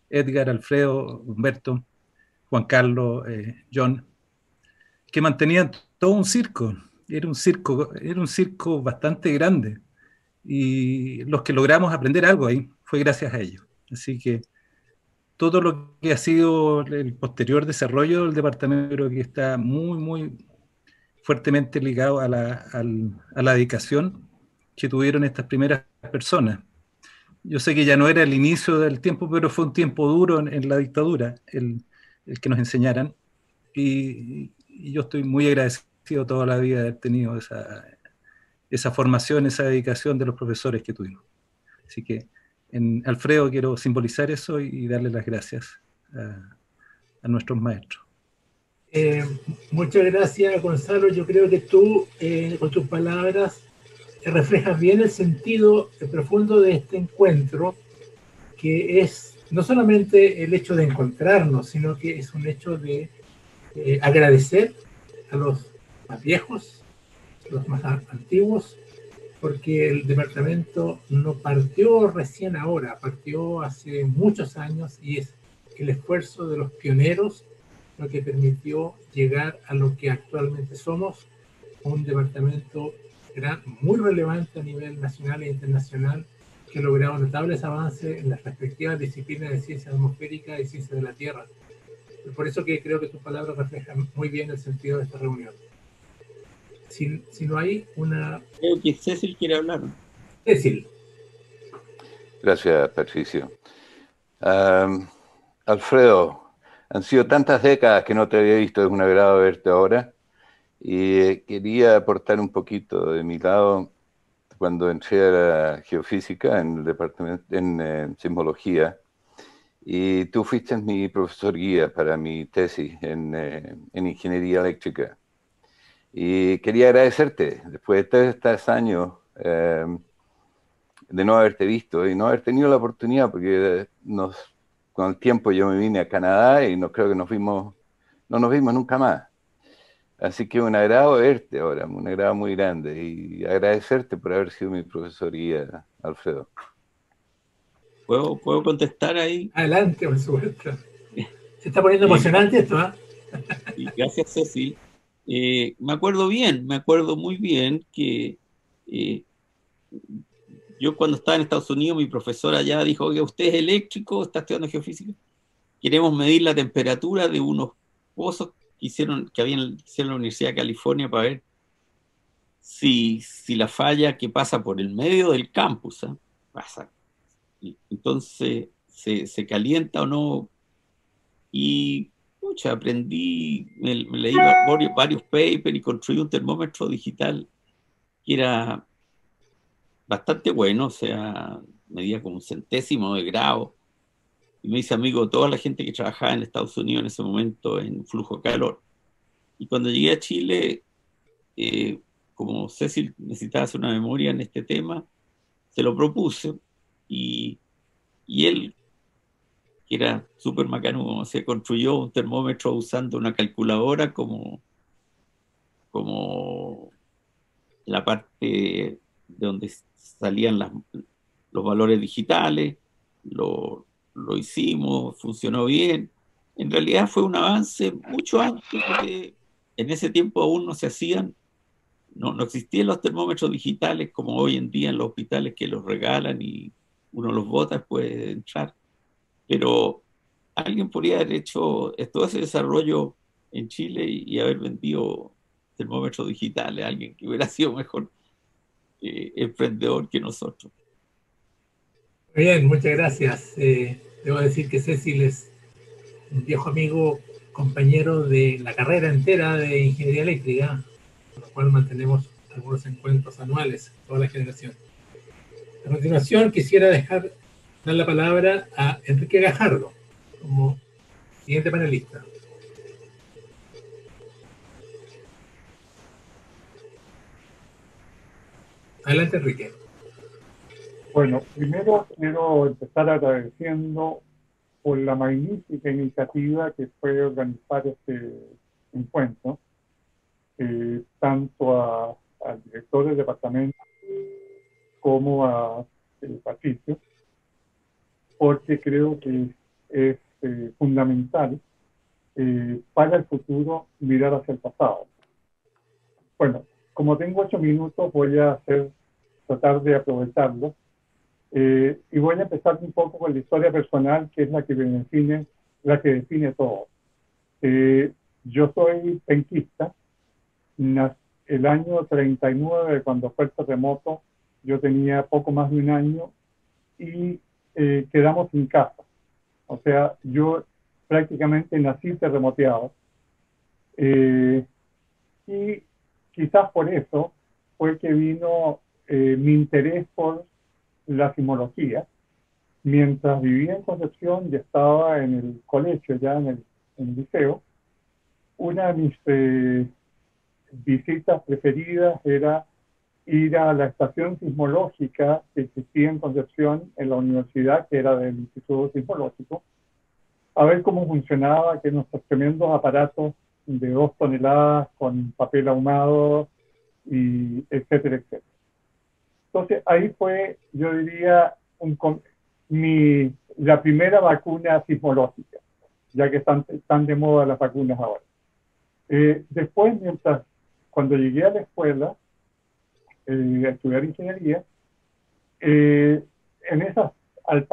Edgar, Alfredo, Humberto, Juan Carlos, John, que mantenían todo un circo. Era un circo bastante grande, y los que logramos aprender algo ahí fue gracias a ellos. Así que todo lo que ha sido el posterior desarrollo del departamento creo que está muy, muy fuertemente ligado a la dedicación que tuvieron estas primeras personas. Yo sé que ya no era el inicio del tiempo, pero fue un tiempo duro en la dictadura el que nos enseñaran, y yo estoy muy agradecido toda la vida de haber tenido esa formación, esa dedicación de los profesores que tuvimos. Así que en Alfredo quiero simbolizar eso y darle las gracias a nuestros maestros. Muchas gracias, Gonzalo. Yo creo que tú, con tus palabras, reflejas bien el sentido profundo de este encuentro, que es no solamente el hecho de encontrarnos, sino que es un hecho de agradecer a los más viejos, los más antiguos, porque el departamento no partió recién ahora, partió hace muchos años y es el esfuerzo de los pioneros lo que permitió llegar a lo que actualmente somos, un departamento muy relevante a nivel nacional e internacional, que ha logrado notables avances en las respectivas disciplinas de ciencia atmosférica y ciencia de la Tierra. Por eso que creo que tus palabras reflejan muy bien el sentido de esta reunión. Si no hay una... Creo que Cecil quiere hablar. Cecil. Gracias, Patricio. Alfredo, han sido tantas décadas que no te había visto, es un agrado verte ahora. Y quería aportar un poquito de mi lado. Cuando entré a la geofísica en el departamento en sismología, y tú fuiste mi profesor guía para mi tesis en ingeniería eléctrica. Y quería agradecerte, después de 3 años de no haberte visto y no haber tenido la oportunidad, porque con el tiempo yo me vine a Canadá y no creo que no nos vimos nunca más. Así que un agrado verte ahora, un agrado muy grande, y agradecerte por haber sido mi profesor guía, Alfredo. ¿Puedo contestar ahí? Adelante, por supuesto. Se está poniendo emocionante esto, ¿ah? Y gracias, Cecil. Me acuerdo muy bien que yo cuando estaba en Estados Unidos, mi profesora allá dijo: oye, usted es eléctrico, está estudiando geofísica, queremos medir la temperatura de unos pozos que había en la Universidad de California para ver si la falla que pasa por el medio del campus, pasa. Y entonces se calienta o no. Y pucha, aprendí, me leí varios papers y construí un termómetro digital que era bastante bueno, o sea, medía como 1/1000 de grado. Y me hice amigo de toda la gente que trabajaba en Estados Unidos en ese momento en flujo de calor. Y cuando llegué a Chile, como Cecil necesitaba hacer una memoria en este tema, se lo propuse, y él, que era súper macanudo, se construyó un termómetro usando una calculadora como la parte de donde salían los valores digitales. Lo hicimos, funcionó bien. En realidad fue un avance mucho antes, porque en ese tiempo aún no se hacían, no existían los termómetros digitales como hoy en día en los hospitales, que los regalan y uno los bota después de entrar. Pero alguien podría haber hecho todo ese desarrollo en Chile y haber vendido termómetros digitales a alguien que hubiera sido mejor emprendedor que nosotros. Muy bien, muchas gracias. Debo decir que Cecil es un viejo amigo, compañero de la carrera entera de ingeniería eléctrica, con lo cual mantenemos algunos encuentros anuales, toda la generación. A continuación, quisiera dar la palabra a Enrique Gajardo, como siguiente panelista. Adelante, Enrique. Bueno, primero quiero empezar agradeciendo por la magnífica iniciativa que fue organizar este encuentro, tanto al director del departamento como a Patricio, porque creo que es fundamental para el futuro mirar hacia el pasado. Bueno, como tengo 8 minutos, voy a tratar de aprovecharlo. Y voy a empezar un poco con la historia personal, que es la que define todo. Yo soy penquista. El año 39, cuando fue el terremoto, yo tenía poco más de 1 año y quedamos sin casa. O sea, yo prácticamente nací terremoteado. Y quizás por eso fue que vino mi interés por la sismología. Mientras vivía en Concepción y estaba en el colegio, ya en el liceo, una de mis visitas preferidas era ir a la estación sismológica que existía en Concepción, en la universidad, que era del Instituto Sismológico, a ver cómo funcionaba, que nuestros tremendos aparatos de 2 toneladas con papel ahumado, y etcétera, etcétera. Entonces, ahí fue, yo diría, la primera vacuna sismológica, ya que están de moda las vacunas ahora. Después, cuando llegué a la escuela, a estudiar ingeniería, al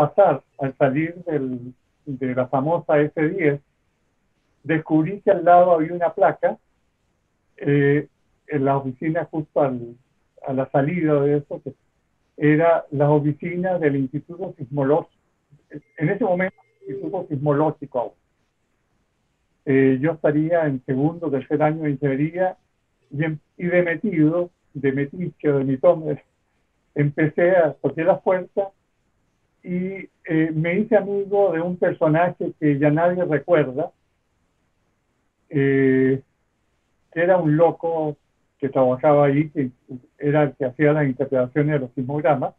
salir de la famosa F10, descubrí que al lado había una placa en la oficina justo a la salida de eso, que era las oficinas del Instituto Sismológico. En ese momento, el Instituto Sismológico aún. Yo estaría en segundo o tercer año de ingeniería y de metiche, de mitome, empecé a tocar las puertas y me hice amigo de un personaje que ya nadie recuerda, que era un loco que trabajaba ahí, que era el que hacía las interpretaciones de los sismogramas,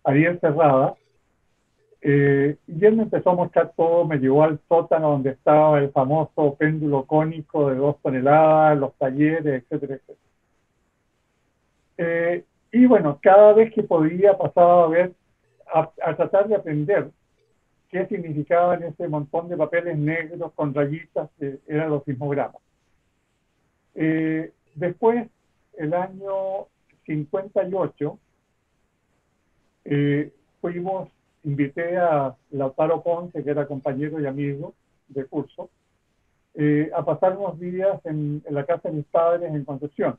Ariel Cerrada, y él me empezó a mostrar todo, me llevó al sótano donde estaba el famoso péndulo cónico de 2 toneladas, los talleres, etcétera, etcétera. Y bueno, cada vez que podía pasaba a tratar de aprender qué significaban ese montón de papeles negros con rayitas que eran los sismogramas. Después, el año 58, invité a Lautaro Ponce, que era compañero y amigo de curso, a pasar unos días en la casa de mis padres en Concepción.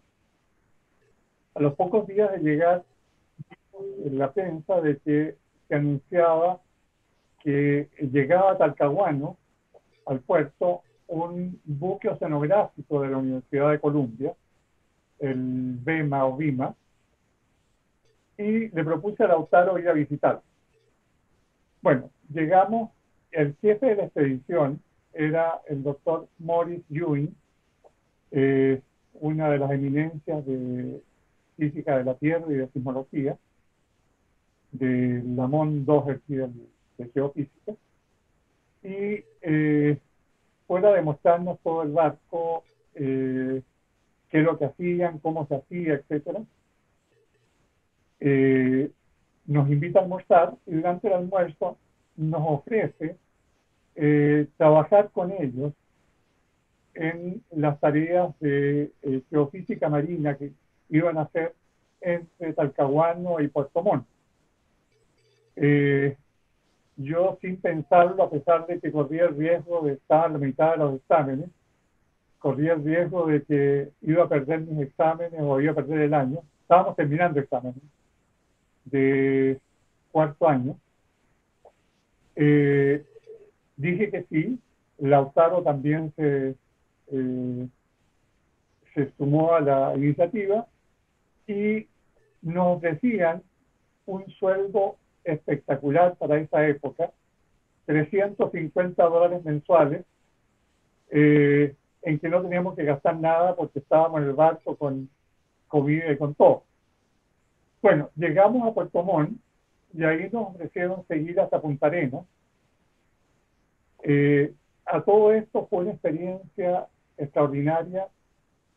A los pocos días de llegar, en la prensa de que se anunciaba que llegaba a Talcahuano, al puerto, un buque oceanográfico de la Universidad de Columbia, el BIMA, y le propuse a Lautaro ir a visitar. Bueno, llegamos, el jefe de la expedición era el doctor Morris Ewing, una de las eminencias de física de la Tierra y de sismología, de Lamont Doherty de geofísica, y fuera a demostrarnos todo el barco, qué es lo que hacían, cómo se hacía, etc. Nos invita a almorzar y durante el almuerzo nos ofrece trabajar con ellos en las tareas de geofísica marina que iban a hacer entre Talcahuano y Puerto Montt. Yo, sin pensarlo, a pesar de que corría el riesgo de estar a la mitad de los exámenes, corría el riesgo de que iba a perder mis exámenes o iba a perder el año. Estábamos terminando exámenes de cuarto año. Dije que sí. Lautaro también se sumó a la iniciativa y nos ofrecían un sueldo espectacular para esa época, $350 mensuales, en que no teníamos que gastar nada porque estábamos en el barco con comida y con todo. Bueno, llegamos a Puerto Montt y ahí nos ofrecieron seguir hasta Punta Arenas. A todo esto fue una experiencia extraordinaria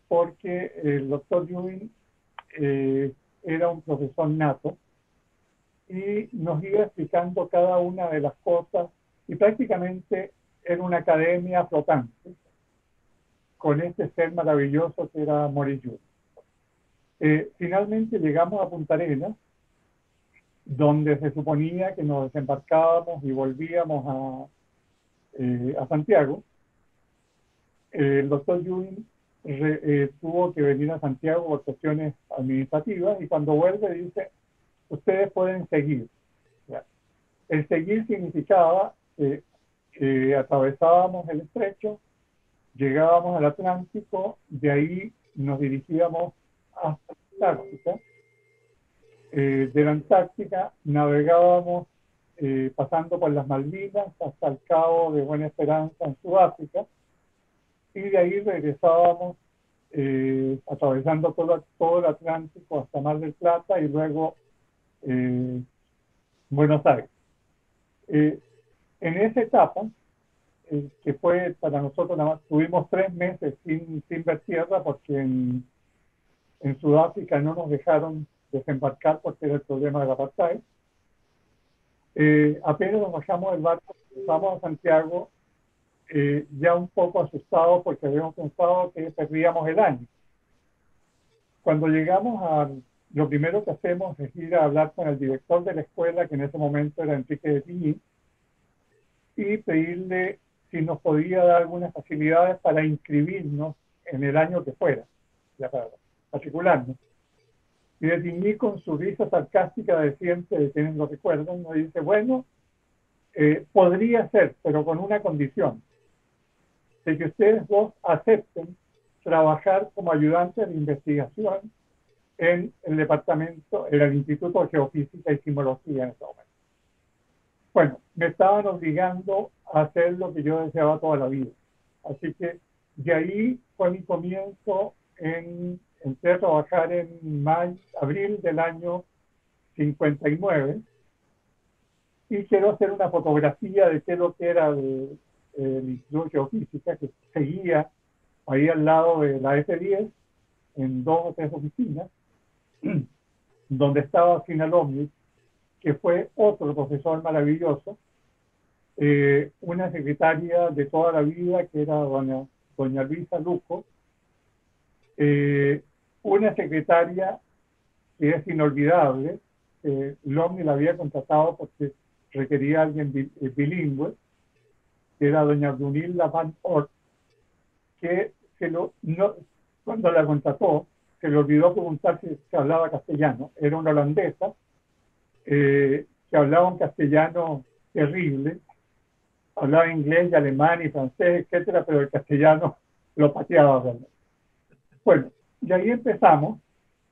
porque el doctor Ewing era un profesor nato y nos iba explicando cada una de las cosas y prácticamente era una academia flotante con este ser maravilloso que era Morris Ewing. Finalmente llegamos a Punta Arenas, donde se suponía que nos desembarcábamos y volvíamos a Santiago. El doctor Ewing tuvo que venir a Santiago por cuestiones administrativas y cuando vuelve dice: ustedes pueden seguir. El seguir significaba que atravesábamos el estrecho, llegábamos al Atlántico, de ahí nos dirigíamos hasta la Antártica. De la Antártica navegábamos pasando por las Malvinas hasta el Cabo de Buena Esperanza en Sudáfrica y de ahí regresábamos atravesando todo el Atlántico hasta Mar del Plata y luego Buenos Aires. En esa etapa, que fue para nosotros, nada más, tuvimos 3 meses sin ver tierra porque en Sudáfrica no nos dejaron desembarcar porque era el problema del apartheid. Apenas nos bajamos del barco, vamos a Santiago, ya un poco asustados porque habíamos pensado que perdíamos el año. Cuando llegamos lo primero que hacemos es ir a hablar con el director de la escuela, que en ese momento era Enrique de Piñi, y pedirle si nos podía dar algunas facilidades para inscribirnos en el año que fuera, ya para matricularnos. Y de Piñi, con su risa sarcástica de siempre, de quienes lo recuerdan, nos dice, bueno, podría ser, pero con una condición, de que ustedes dos acepten trabajar como ayudantes de investigación en el departamento, en el Instituto de Geofísica y Sismología en ese momento. Bueno, me estaban obligando a hacer lo que yo deseaba toda la vida. Así que de ahí fue mi comienzo. Entré a trabajar en abril del año 59 y quiero hacer una fotografía de qué es lo que era el Instituto de Geofísica, que seguía ahí al lado de la F10, en 2 o 3 oficinas, donde estaba Sinalomic, que fue otro profesor maravilloso, una secretaria de toda la vida, que era doña Luisa Luco, una secretaria que es inolvidable, Lomni la había contratado porque requería a alguien bilingüe, que era doña Brunilda Van Ort, que cuando la contrató, se le olvidó preguntar si hablaba castellano. Era una holandesa que hablaba un castellano terrible, hablaba inglés y alemán y francés, etcétera, pero el castellano lo pateaba realmente. Bueno, y ahí empezamos.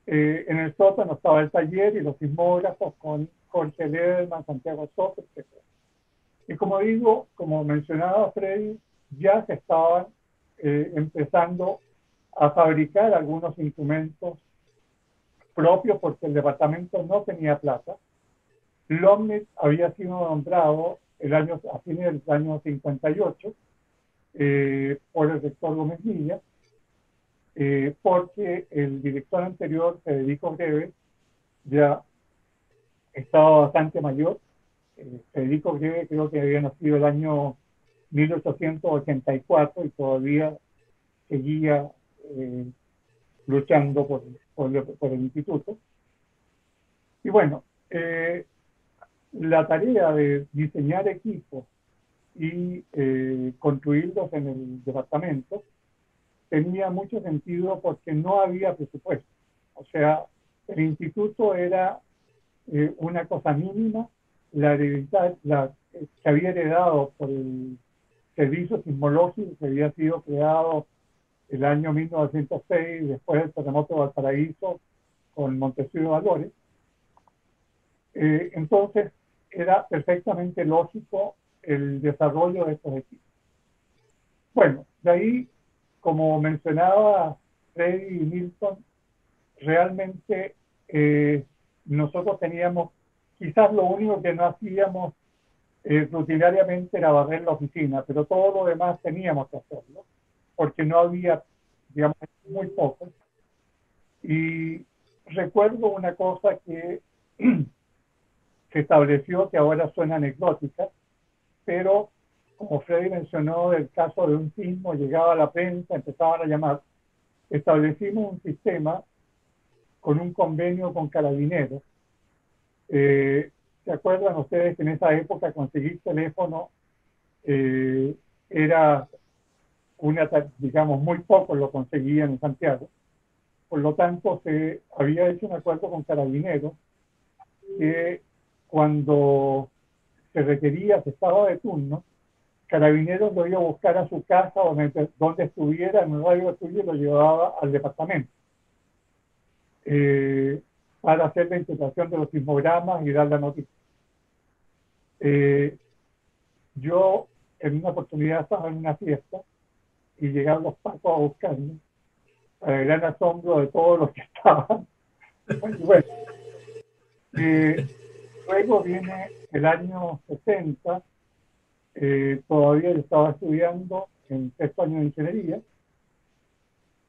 En el sótano estaba el taller y los sismógrafos con Jorge Lederman, Santiago Soto, etc. Y como digo, como mencionaba Freddy, ya se estaban empezando a fabricar algunos instrumentos propios porque el departamento no tenía plata. Lomnitz había sido nombrado a fines del año 58 por el rector Gómez Villa, porque el director anterior, Federico Greve, ya estaba bastante mayor. Federico Greve creo que había nacido el año 1884 y todavía seguía luchando por el instituto. Y bueno, la tarea de diseñar equipos y construirlos en el departamento tenía mucho sentido porque no había presupuesto. O sea, el instituto era una cosa mínima, que había heredado por el servicio sismológico que había sido creado el año 1906, después del terremoto de Valparaíso, con Montesino Valores. Entonces, era perfectamente lógico el desarrollo de estos equipos. Bueno, de ahí, como mencionaba Freddy y Milton, realmente nosotros teníamos, quizás lo único que no hacíamos rutinariamente era barrer la oficina, pero todo lo demás teníamos que hacerlo, porque no había, digamos, muy pocos. Y recuerdo una cosa que se estableció, que ahora suena anecdótica, pero como Freddy mencionó, el caso de un sismo, llegaba a la prensa, empezaban a llamar. Establecimos un sistema con un convenio con Carabineros. ¿Se acuerdan ustedes que en esa época conseguir teléfono era digamos, muy pocos lo conseguían en Santiago? Por lo tanto, se había hecho un acuerdo con Carabineros que cuando se requería, se estaba de turno, Carabineros lo iba a buscar a su casa donde estuviera en un radio suyo y lo llevaba al departamento para hacer la interpretación de los sismogramas y dar la noticia. Yo en una oportunidad estaba en una fiesta y llegaron los pacos a buscarme para el gran asombro de todos los que estaban. Bueno, luego viene el año 60, todavía yo estaba estudiando en sexto año de ingeniería,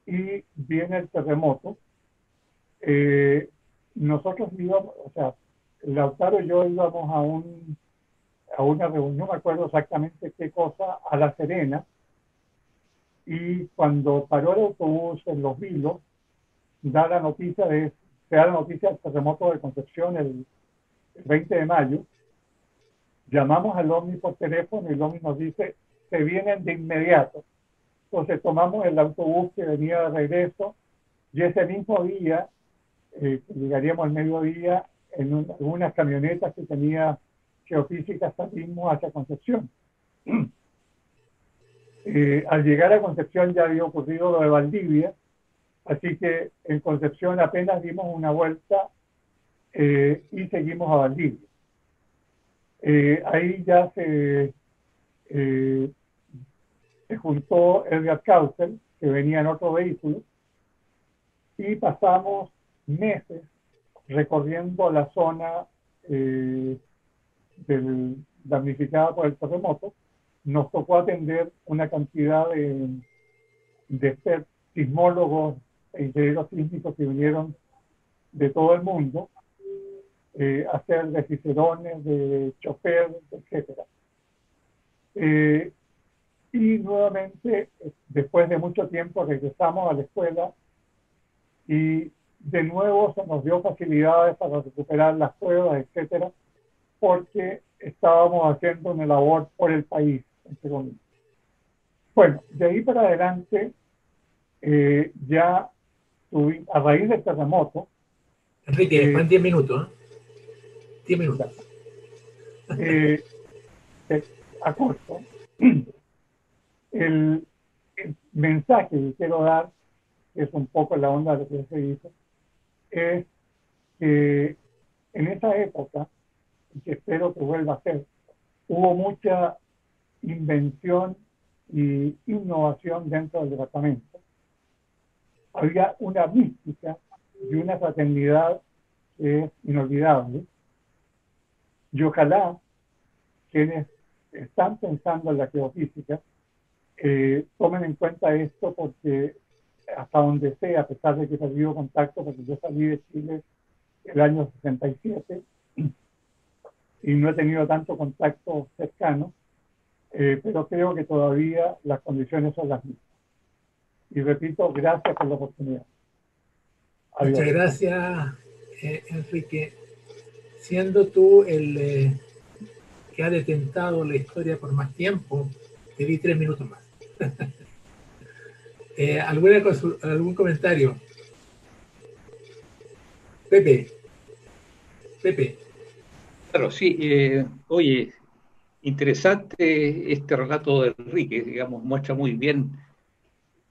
y viene el terremoto. Nosotros íbamos, o sea, Lautaro y yo íbamos a una reunión, no me acuerdo exactamente qué cosa, a La Serena, y cuando paró el autobús en Los Vilos, se da la noticia del terremoto de Concepción el 20 de mayo. Llamamos al Omni por teléfono y el Omni nos dice, se vienen de inmediato. Entonces tomamos el autobús que venía de regreso, y ese mismo día, llegaríamos al mediodía en unas camionetas que tenía Geofísica, salimos hacia Concepción. Al llegar a Concepción ya había ocurrido lo de Valdivia, así que en Concepción apenas dimos una vuelta y seguimos a Valdivia. Ahí ya se juntó Edgar Caussel, que venía en otro vehículo, y pasamos meses recorriendo la zona damnificada por el terremoto. Nos tocó atender una cantidad de sismólogos e ingenieros sísmicos que vinieron de todo el mundo, hacer de cicerones, de chofer, etc. Y nuevamente, después de mucho tiempo, regresamos a la escuela y de nuevo se nos dio facilidades para recuperar las pruebas, etc., porque estábamos haciendo una labor por el país, entre comillas. Bueno, de ahí para adelante, ya a raíz del terremoto... Enrique, después en 10 minutos, 10 minutos. Acorto. El mensaje que quiero dar, que es un poco la onda de lo que se dice, es que en esa época, y que espero que vuelva a ser, hubo mucha invención y innovación dentro del departamento. Había una mística y una fraternidad que es inolvidable. Y ojalá quienes están pensando en la geofísica tomen en cuenta esto, porque hasta donde sé, a pesar de que he perdido contacto, porque yo salí de Chile el año 67 y no he tenido tanto contacto cercano, pero creo que todavía las condiciones son las mismas. Y repito, gracias por la oportunidad. Adiós. Muchas gracias, Enrique. Siendo tú el que ha detentado la historia por más tiempo, te di 3 minutos más. ¿Algún comentario? Pepe. Claro, sí. Oye, interesante este relato de Enrique, digamos, muestra muy bien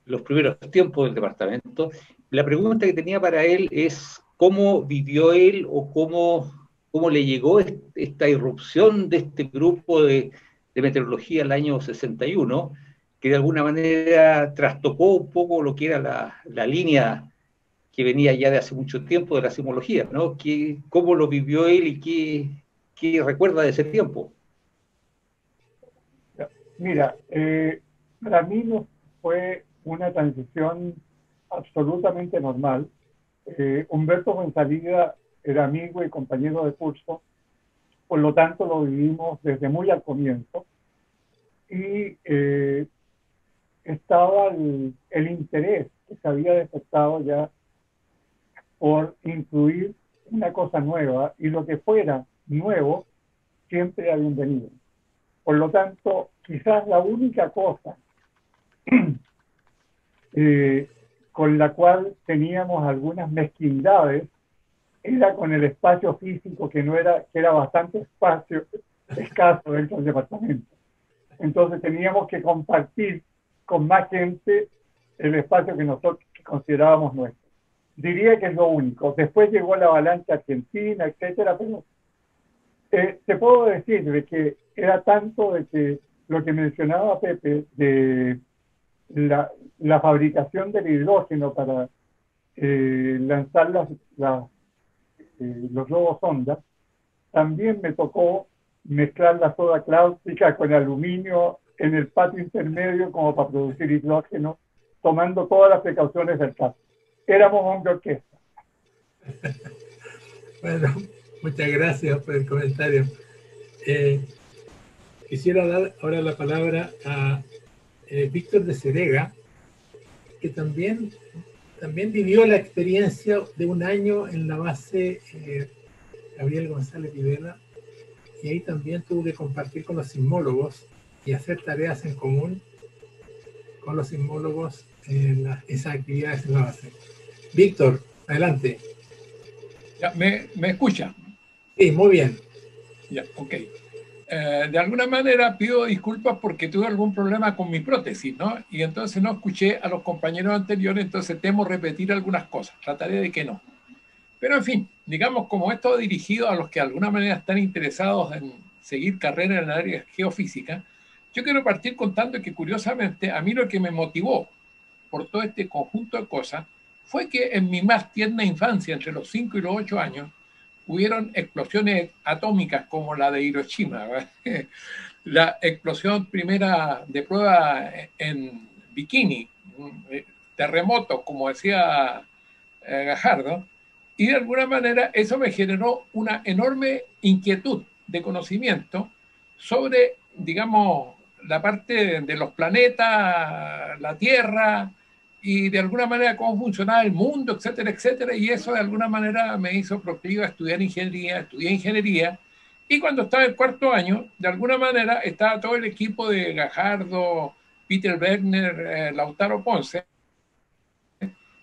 los primeros tiempos del departamento. La pregunta que tenía para él es cómo vivió él o cómo le llegó esta irrupción de este grupo de meteorología el año 61, que de alguna manera trastocó un poco lo que era la línea que venía ya de hace mucho tiempo de la sismología, ¿no? ¿Cómo lo vivió él y qué recuerda de ese tiempo? Mira, para mí no fue una transición absolutamente normal. Humberto Fuenzalida era amigo y compañero de curso, por lo tanto lo vivimos desde muy al comienzo, y estaba el interés que se había despertado ya por incluir una cosa nueva, y lo que fuera nuevo siempre era bienvenido. Por lo tanto, quizás la única cosa con la cual teníamos algunas mezquindades era con el espacio físico, que era bastante escaso dentro del departamento. Entonces teníamos que compartir con más gente el espacio que nosotros considerábamos nuestro. Diría que es lo único. Después llegó la avalancha argentina, etcétera, pero te puedo decir de que era tanto de que lo que mencionaba Pepe de la fabricación del hidrógeno para lanzar los globos sonda, también me tocó mezclar la soda cáustica con aluminio en el patio intermedio como para producir hidrógeno, tomando todas las precauciones del caso. Éramos hombre orquesta. Bueno, muchas gracias por el comentario. Quisiera dar ahora la palabra a Víctor de Cerega, que también vivió la experiencia de un año en la base Gabriel González Videla, y ahí también tuvo que compartir con los sismólogos y hacer tareas en común con los sismólogos en esas actividades en la base. Víctor, adelante. Ya, ¿me escucha? Sí, muy bien. Ya, ok. De alguna manera pido disculpas porque tuve algún problema con mi prótesis, ¿no? Y entonces no escuché a los compañeros anteriores, entonces temo repetir algunas cosas. Trataré de que no. Pero en fin, digamos, como esto dirigido a los que de alguna manera están interesados en seguir carrera en el área geofísica, yo quiero partir contando que curiosamente a mí lo que me motivó por todo este conjunto de cosas fue que en mi más tierna infancia, entre los 5 y los 8 años, hubieron explosiones atómicas como la de Hiroshima, la explosión primera de prueba en Bikini, terremotos, como decía Gajardo, y de alguna manera eso me generó una enorme inquietud de conocimiento sobre, digamos, la parte de los planetas, la Tierra, y de alguna manera cómo funcionaba el mundo, etcétera, etcétera, y eso de alguna manera me hizo proclive a estudiar ingeniería, estudié ingeniería, y cuando estaba en el 4º año, de alguna manera estaba todo el equipo de Gajardo, Peter Werner, Lautaro Ponce,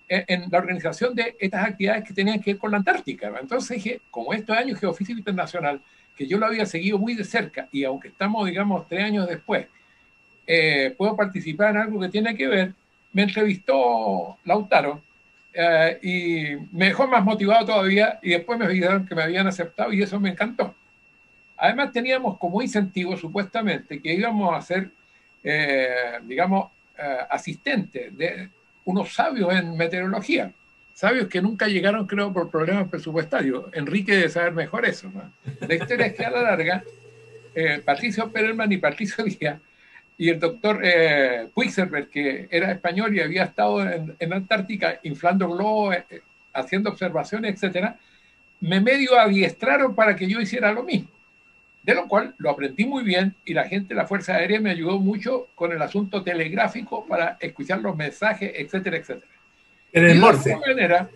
en la organización de estas actividades que tenían que ver con la Antártica. Entonces dije, como esto es Año Geofísico Internacional, que yo lo había seguido muy de cerca, y aunque estamos, digamos, 3 años después, puedo participar en algo que tiene que ver, me entrevistó Lautaro y me dejó más motivado todavía, y después me dijeron que me habían aceptado y eso me encantó. Además teníamos como incentivo supuestamente que íbamos a ser, digamos, asistentes de unos sabios en meteorología, sabios que nunca llegaron, creo, por problemas presupuestarios. Enrique debe saber mejor eso, ¿no? La historia es que a la larga, Patricio Perelman y Patricio Díaz y el doctor Puigcerver, que era español y había estado en Antártica inflando globos, haciendo observaciones, etcétera, me medio adiestraron para que yo hiciera lo mismo. De lo cual lo aprendí muy bien, y la gente de la Fuerza Aérea me ayudó mucho con el asunto telegráfico para escuchar los mensajes, etcétera, etcétera. En el Morse. De alguna manera,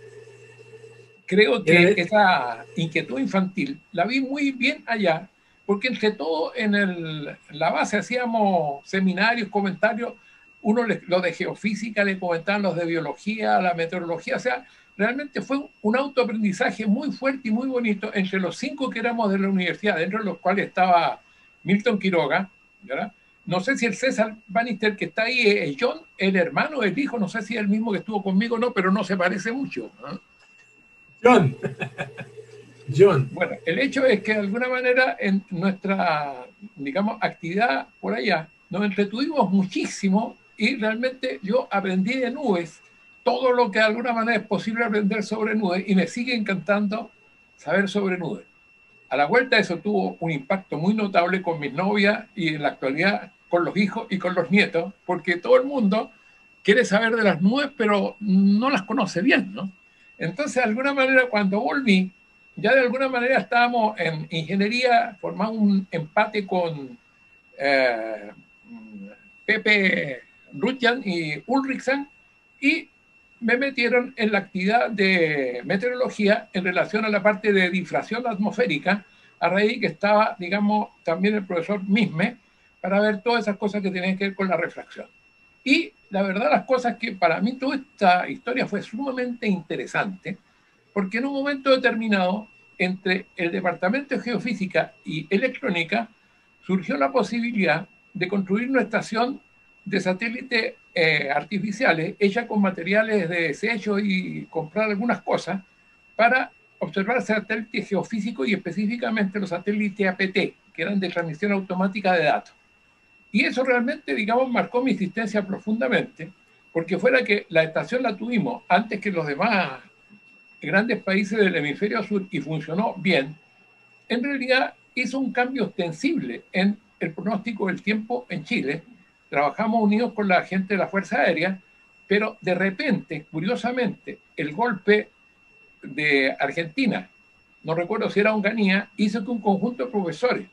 creo que esa inquietud infantil la vi muy bien allá, porque entre todo en la base hacíamos seminarios, comentarios, uno los de geofísica le comentaban los de biología, la meteorología, o sea, realmente fue un autoaprendizaje muy fuerte y muy bonito entre los 5 que éramos de la universidad, dentro de los cuales estaba Milton Quiroga, ¿verdad? No sé si el César Bannister que está ahí es John, el hermano, el hijo, no sé si es el mismo que estuvo conmigo o no, pero no se parece mucho, ¿no? John. Bueno, el hecho es que de alguna manera en nuestra, digamos, actividad por allá nos entretuvimos muchísimo, y realmente yo aprendí de nubes todo lo que de alguna manera es posible aprender sobre nubes, y me sigue encantando saber sobre nubes. A la vuelta eso tuvo un impacto muy notable con mis novias y en la actualidad con los hijos y con los nietos, porque todo el mundo quiere saber de las nubes, pero no las conoce bien, ¿no? Entonces, de alguna manera, cuando volví, ya de alguna manera estábamos en ingeniería, formamos un empate con Pepe Rutjan y Ulrichsen, y me metieron en la actividad de meteorología en relación a la parte de difracción atmosférica, a raíz que estaba, digamos, también el profesor Misme, para ver todas esas cosas que tenían que ver con la refracción. Y la verdad, las cosas que para mí toda esta historia fue sumamente interesante, porque en un momento determinado, entre el Departamento de Geofísica y Electrónica, surgió la posibilidad de construir una estación de satélites artificiales hecha con materiales de desecho y comprar algunas cosas para observar satélites geofísicos, y específicamente los satélites APT, que eran de transmisión automática de datos. Y eso realmente, digamos, marcó mi existencia profundamente, porque fuera que la estación la tuvimos antes que los demás grandes países del hemisferio sur y funcionó bien, en realidad hizo un cambio ostensible en el pronóstico del tiempo en Chile. Trabajamos unidos con la gente de la Fuerza Aérea, pero de repente, curiosamente, el golpe de Argentina, no recuerdo si era Onganía, hizo que un conjunto de profesores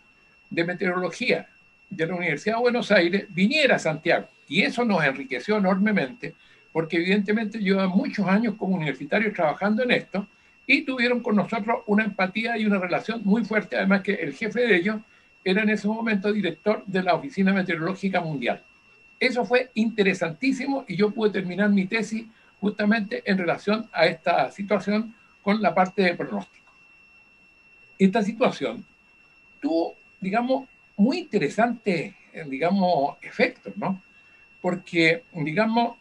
de meteorología de la Universidad de Buenos Aires viniera a Santiago. Y eso nos enriqueció enormemente, porque evidentemente llevan muchos años como universitarios trabajando en esto, y tuvieron con nosotros una empatía y una relación muy fuerte, además que el jefe de ellos era en ese momento director de la Oficina Meteorológica Mundial. Eso fue interesantísimo y yo pude terminar mi tesis justamente en relación a esta situación con la parte de pronóstico. Esta situación tuvo, digamos, muy interesantes, digamos, efectos, ¿no? Porque, digamos,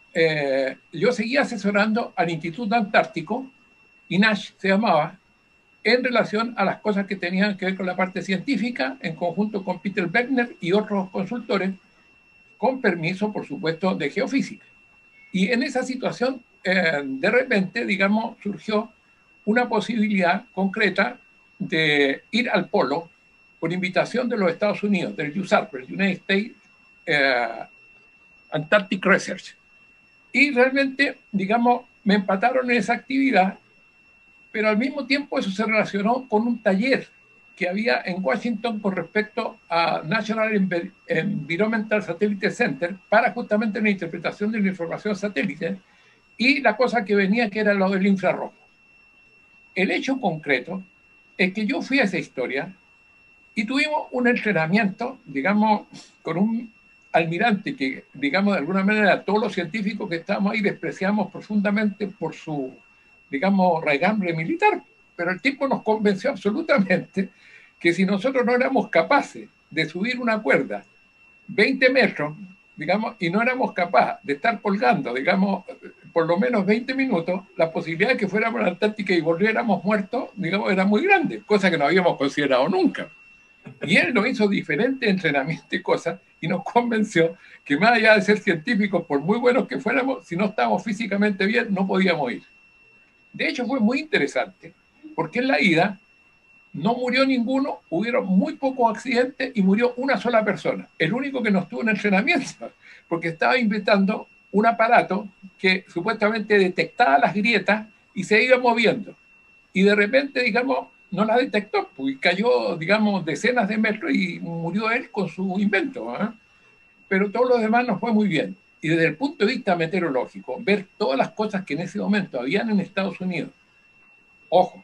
yo seguía asesorando al Instituto Antártico, INACH se llamaba, en relación a las cosas que tenían que ver con la parte científica, en conjunto con Peter Beckner y otros consultores, con permiso, por supuesto, de geofísica. Y en esa situación, de repente, digamos, surgió una posibilidad concreta de ir al polo por invitación de los Estados Unidos, del USARP, el United States Antarctic Research. Y realmente, digamos, me empataron en esa actividad, pero al mismo tiempo eso se relacionó con un taller que había en Washington con respecto a National Environmental Satellite Center para justamente la interpretación de la información satélite y la cosa que venía que era lo del infrarrojo. El hecho concreto es que yo fui a esa historia y tuvimos un entrenamiento, digamos, con un almirante que, digamos, de alguna manera todos los científicos que estábamos ahí despreciamos profundamente por su, digamos, raigambre militar, pero el tipo nos convenció absolutamente que si nosotros no éramos capaces de subir una cuerda 20 metros, digamos, y no éramos capaces de estar colgando, digamos, por lo menos 20 minutos, la posibilidad de que fuéramos a la Antártica y volviéramos muertos, digamos, era muy grande, cosa que no habíamos considerado nunca. Y él nos hizo diferentes entrenamientos y cosas y nos convenció que más allá de ser científicos, por muy buenos que fuéramos, si no estábamos físicamente bien, no podíamos ir. De hecho, fue muy interesante, porque en la ida no murió ninguno, hubieron muy pocos accidentes y murió una sola persona, el único que no estuvo en entrenamiento, porque estaba inventando un aparato que supuestamente detectaba las grietas y se iba moviendo. Y de repente, digamos, no la detectó, pues cayó, digamos, decenas de metros y murió él con su invento, ¿eh? Pero todo lo demás nos fue muy bien. Y desde el punto de vista meteorológico, ver todas las cosas que en ese momento habían en Estados Unidos, ojo,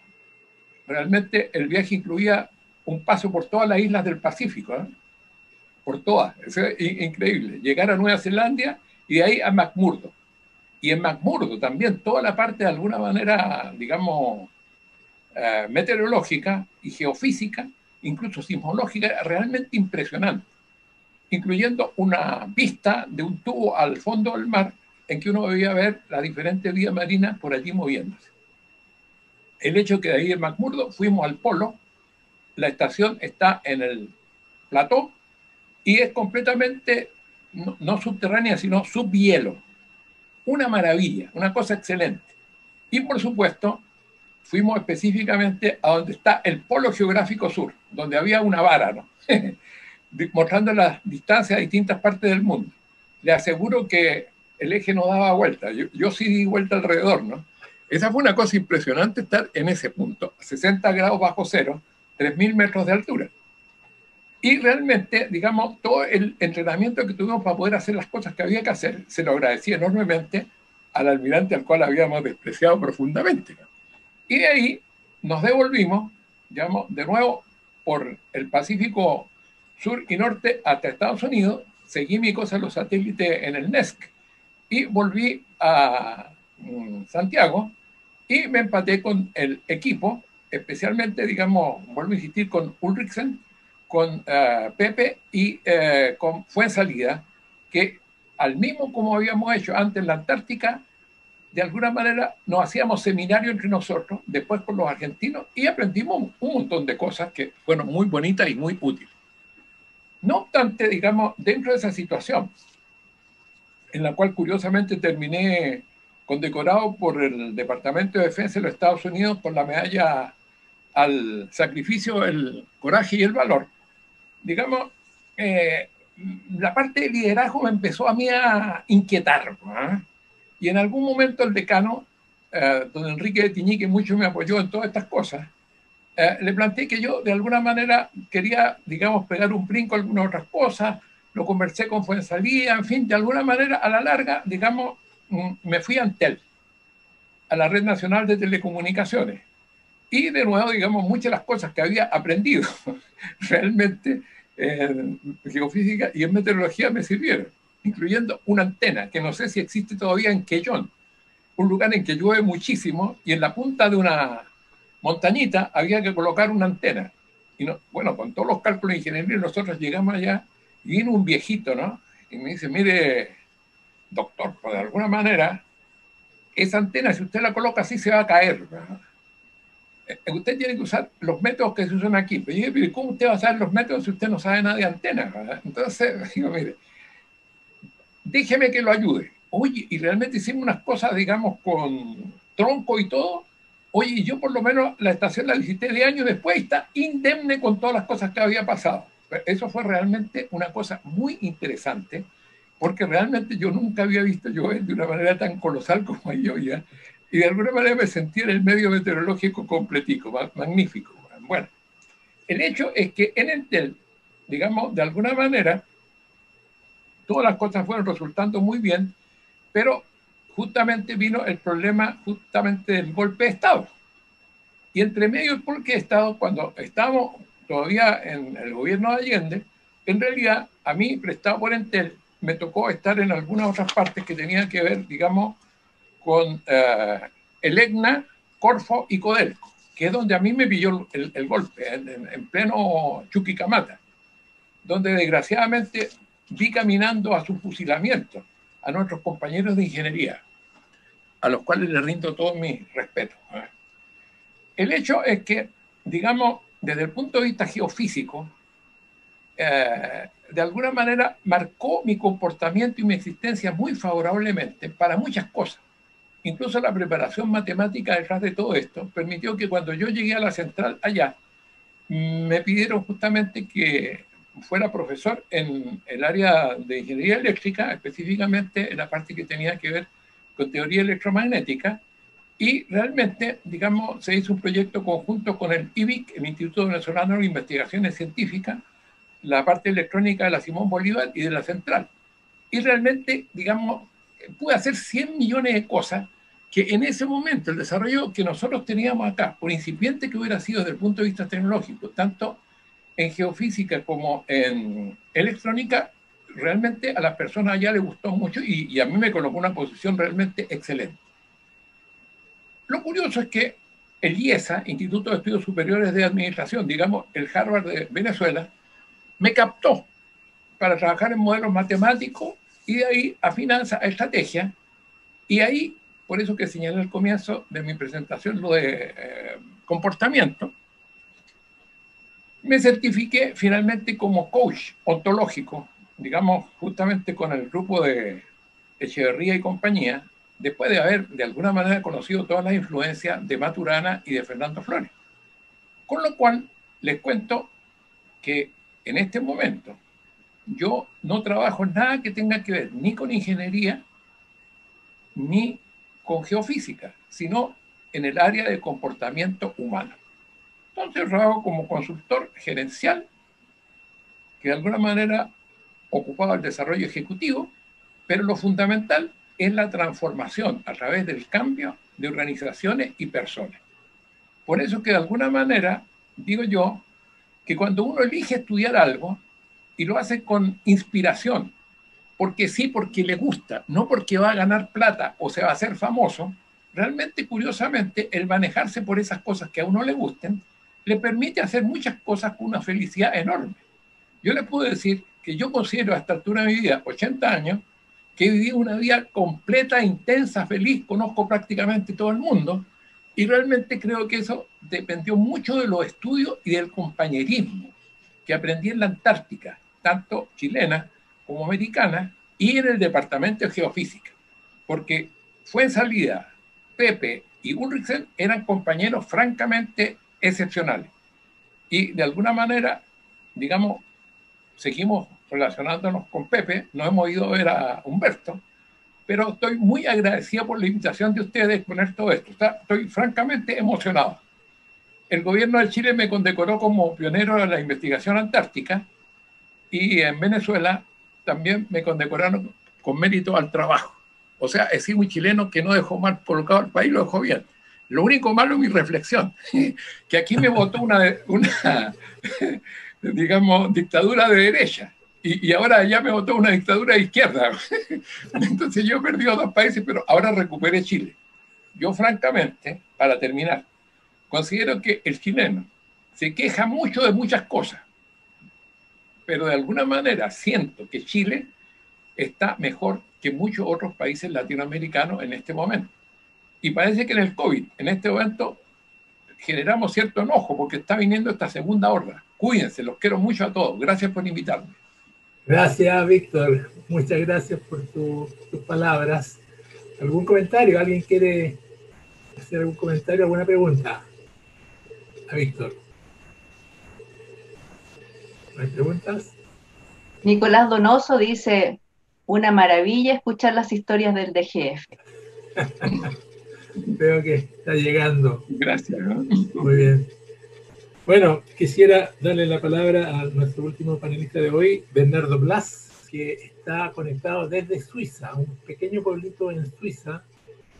realmente el viaje incluía un paso por todas las islas del Pacífico, ¿eh? Por todas, eso es increíble. Llegar a Nueva Zelanda y de ahí a McMurdo. Y en McMurdo también toda la parte de alguna manera, digamos, meteorológica y geofísica, incluso sismológica, realmente impresionante, incluyendo una pista de un tubo al fondo del mar en que uno podía ver las diferentes vías marinas por allí moviéndose. El hecho que de ahí en McMurdo fuimos al polo, la estación está en el plató y es completamente no subterránea, sino subhielo. Una maravilla, una cosa excelente. Y por supuesto, fuimos específicamente a donde está el polo geográfico sur, donde había una vara, ¿no? Mostrando las distancias a distintas partes del mundo. Le aseguro que el eje no daba vuelta, yo sí di vuelta alrededor, ¿no? Esa fue una cosa impresionante estar en ese punto, 60 grados bajo cero, 3.000 metros de altura. Y realmente, digamos, todo el entrenamiento que tuvimos para poder hacer las cosas que había que hacer, se lo agradecí enormemente al almirante al cual habíamos despreciado profundamente, ¿no? Y de ahí nos devolvimos, digamos, de nuevo por el Pacífico Sur y Norte hasta Estados Unidos, seguí mi cosa en los satélites en el NESC y volví a Santiago y me empaté con el equipo, especialmente, digamos, vuelvo a insistir, con Ulrichsen, con Pepe y con Fuensalida, que al mismo como habíamos hecho antes en la Antártica, de alguna manera nos hacíamos seminario entre nosotros, después con los argentinos, y aprendimos un montón de cosas que fueron muy bonitas y muy útiles. No obstante, digamos, dentro de esa situación, en la cual curiosamente terminé condecorado por el Departamento de Defensa de los Estados Unidos con la medalla al sacrificio, el coraje y el valor, digamos, la parte de liderazgo me empezó a mí a inquietar, ¿no? Y en algún momento el decano, don Enrique de Tiñí, que mucho me apoyó en todas estas cosas, le planteé que yo de alguna manera quería, digamos, pegar un brinco a algunas otras cosas, lo conversé con Fuenzalía, en fin, de alguna manera, a la larga, digamos, me fui a Entel, a la Red Nacional de Telecomunicaciones. Y de nuevo, digamos, muchas de las cosas que había aprendido realmente en geofísica y en meteorología me sirvieron, incluyendo una antena, que no sé si existe todavía en Quellón, un lugar en que llueve muchísimo, y en la punta de una montañita había que colocar una antena. Y no, bueno, con todos los cálculos de ingeniería nosotros llegamos allá y vino un viejito, ¿no? Y me dice, mire, doctor, pues de alguna manera, esa antena, si usted la coloca así, se va a caer, ¿no? Usted tiene que usar los métodos que se usan aquí. Pero yo digo, ¿cómo usted va a saber los métodos si usted no sabe nada de antenas, ¿verdad? Entonces, digo, mire, déjeme que lo ayude. Oye, y realmente hicimos unas cosas, digamos, con tronco y todo. Oye, yo por lo menos la estación la visité de años después y está indemne con todas las cosas que había pasado. Eso fue realmente una cosa muy interesante, porque realmente yo nunca había visto llover de una manera tan colosal como yo ya. Y de alguna manera me sentí en el medio meteorológico completico, magnífico. Bueno, el hecho es que en Entel, digamos, de alguna manera, todas las cosas fueron resultando muy bien, pero justamente vino el problema justamente del golpe de Estado. Y entre medio del golpe de Estado, cuando estábamos todavía en el gobierno de Allende, en realidad a mí, prestado por Entel, me tocó estar en algunas otras partes que tenían que ver, digamos, con el EGNA, Corfo y Codelco, que es donde a mí me pilló el golpe, en pleno Chuquicamata, donde desgraciadamente vi caminando a su fusilamiento a nuestros compañeros de ingeniería, a los cuales les rindo todo mi respeto. El hecho es que, digamos, desde el punto de vista geofísico, de alguna manera marcó mi comportamiento y mi existencia muy favorablemente para muchas cosas. Incluso la preparación matemática detrás de todo esto permitió que cuando yo llegué a la central allá, me pidieron justamente que fuera profesor en el área de ingeniería eléctrica, específicamente en la parte que tenía que ver con teoría electromagnética, y realmente, digamos, se hizo un proyecto conjunto con el IBIC, el Instituto Venezolano de Investigaciones Científicas, la parte electrónica de la Simón Bolívar y de la central. Y realmente, digamos, pude hacer 100 millones de cosas que en ese momento el desarrollo que nosotros teníamos acá, por incipiente que hubiera sido desde el punto de vista tecnológico, tanto en geofísica como en electrónica, realmente a las personas allá les gustó mucho y a mí me colocó una posición realmente excelente. Lo curioso es que el IESA, Instituto de Estudios Superiores de Administración, digamos el Harvard de Venezuela, me captó para trabajar en modelos matemáticos y de ahí a finanzas, a estrategia, y ahí, por eso que señalé al comienzo de mi presentación lo de comportamiento, me certifiqué finalmente como coach ontológico, digamos, justamente con el grupo de Echeverría y compañía, después de haber de alguna manera conocido todas las influencias de Maturana y de Fernando Flores. Con lo cual, les cuento que en este momento yo no trabajo en nada que tenga que ver ni con ingeniería ni con geofísica, sino en el área de comportamiento humano. Entonces trabajo como consultor gerencial que de alguna manera ocupaba el desarrollo ejecutivo, pero lo fundamental es la transformación a través del cambio de organizaciones y personas. Por eso que de alguna manera digo yo que cuando uno elige estudiar algo y lo hace con inspiración, porque sí, porque le gusta, no porque va a ganar plata o se va a hacer famoso, realmente curiosamente el manejarse por esas cosas que a uno le gusten le permite hacer muchas cosas con una felicidad enorme. Yo le puedo decir que yo considero a esta altura de mi vida, 80 años, que he vivido una vida completa, intensa, feliz, conozco prácticamente todo el mundo y realmente creo que eso dependió mucho de los estudios y del compañerismo que aprendí en la Antártica, tanto chilenas como americanas, y en el departamento de geofísica, porque Fuenzalida, Pepe y Ulrichsen eran compañeros francamente excepcionales. Y de alguna manera, digamos, seguimos relacionándonos con Pepe, no hemos ido a ver a Humberto, pero estoy muy agradecido por la invitación de ustedes a exponer todo esto. Estoy francamente emocionado. El gobierno de Chile me condecoró como pionero de la investigación antártica y en Venezuela también me condecoraron con mérito al trabajo. O sea, he sido un chileno que no dejó mal colocado al país, lo dejó bien. Lo único malo es mi reflexión, que aquí me votó una digamos, dictadura de derecha. Y ahora ya me votó una dictadura de izquierda. Entonces yo he perdido 2 países, pero ahora recuperé Chile. Yo francamente, para terminar, considero que el chileno se queja mucho de muchas cosas, pero de alguna manera siento que Chile está mejor que muchos otros países latinoamericanos en este momento. Y parece que en el COVID, en este momento, generamos cierto enojo porque está viniendo esta segunda horda. Cuídense, los quiero mucho a todos. Gracias por invitarme. Gracias, Víctor. Muchas gracias por tus palabras. ¿Algún comentario? ¿Alguien quiere hacer algún comentario, alguna pregunta? A Víctor. ¿No hay preguntas? Nicolás Donoso dice, una maravilla escuchar las historias del DGF. Veo que está llegando. Gracias. Muy bien. Bueno, quisiera darle la palabra a nuestro último panelista de hoy, Bernardo Blas, que está conectado desde Suiza, un pequeño pueblito en Suiza,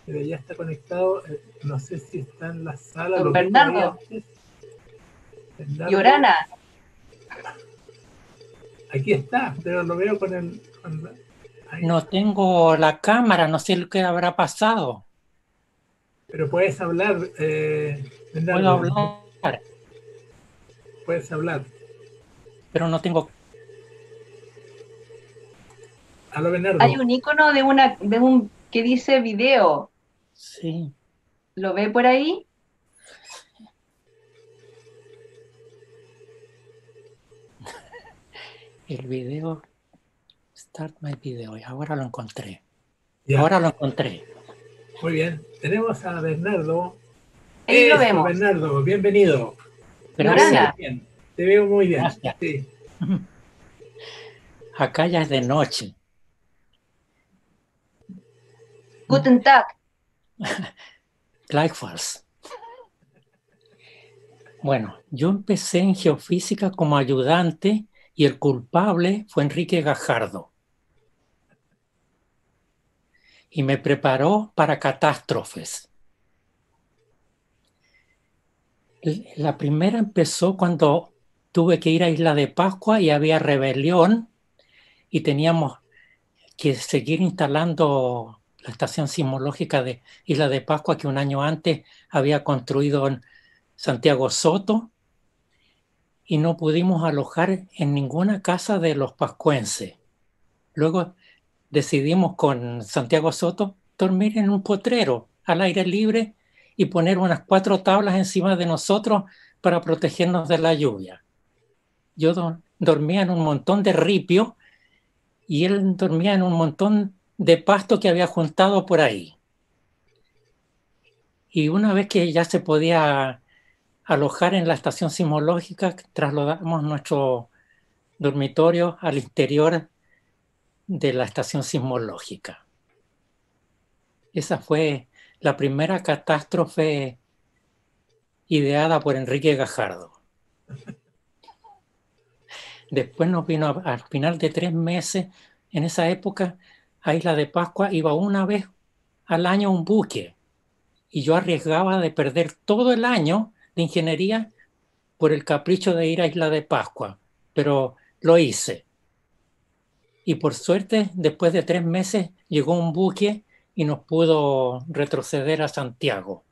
pero ya está conectado, no sé si está en la sala. Don Bernardo. Llorana. Aquí está, pero lo veo con el... No tengo la cámara, no sé lo que habrá pasado. Pero puedes hablar, Bernardo. Puedo hablar. Puedes hablar. Pero no tengo... Aló, Bernardo. Hay un icono de un que dice video. Sí. ¿Lo ve por ahí? El video... Start my video. Y ahora lo encontré. Ya. Ahora lo encontré. Muy bien. Tenemos a Bernardo. Ahí lo vemos. Bernardo, bienvenido. Gracias. Bien. Te veo muy bien. Gracias. Sí. Acá ya es de noche. Guten Tag. Gleichfalls. Bueno, yo empecé en geofísica como ayudante y el culpable fue Enrique Gajardo. Y me preparó para catástrofes. La primera empezó cuando tuve que ir a Isla de Pascua y había rebelión y teníamos que seguir instalando la estación sismológica de Isla de Pascua que un año antes había construido en Santiago Soto y no pudimos alojar en ninguna casa de los pascuenses. Luego decidimos con Santiago Soto dormir en un potrero al aire libre y poner unas 4 tablas encima de nosotros para protegernos de la lluvia. Yo dormía en un montón de ripio y él dormía en un montón de pasto que había juntado por ahí. Y una vez que ya se podía alojar en la estación sismológica, trasladamos nuestro dormitorio al interior de la estación sismológica. Esa fue la primera catástrofe ideada por Enrique Gajardo. Después nos vino al final de 3 meses, en esa época, a Isla de Pascua iba una vez al año un buque y yo arriesgaba de perder todo el año de ingeniería por el capricho de ir a Isla de Pascua, pero lo hice. Y por suerte, después de 3 meses, llegó un buque y nos pudo retroceder a Santiago.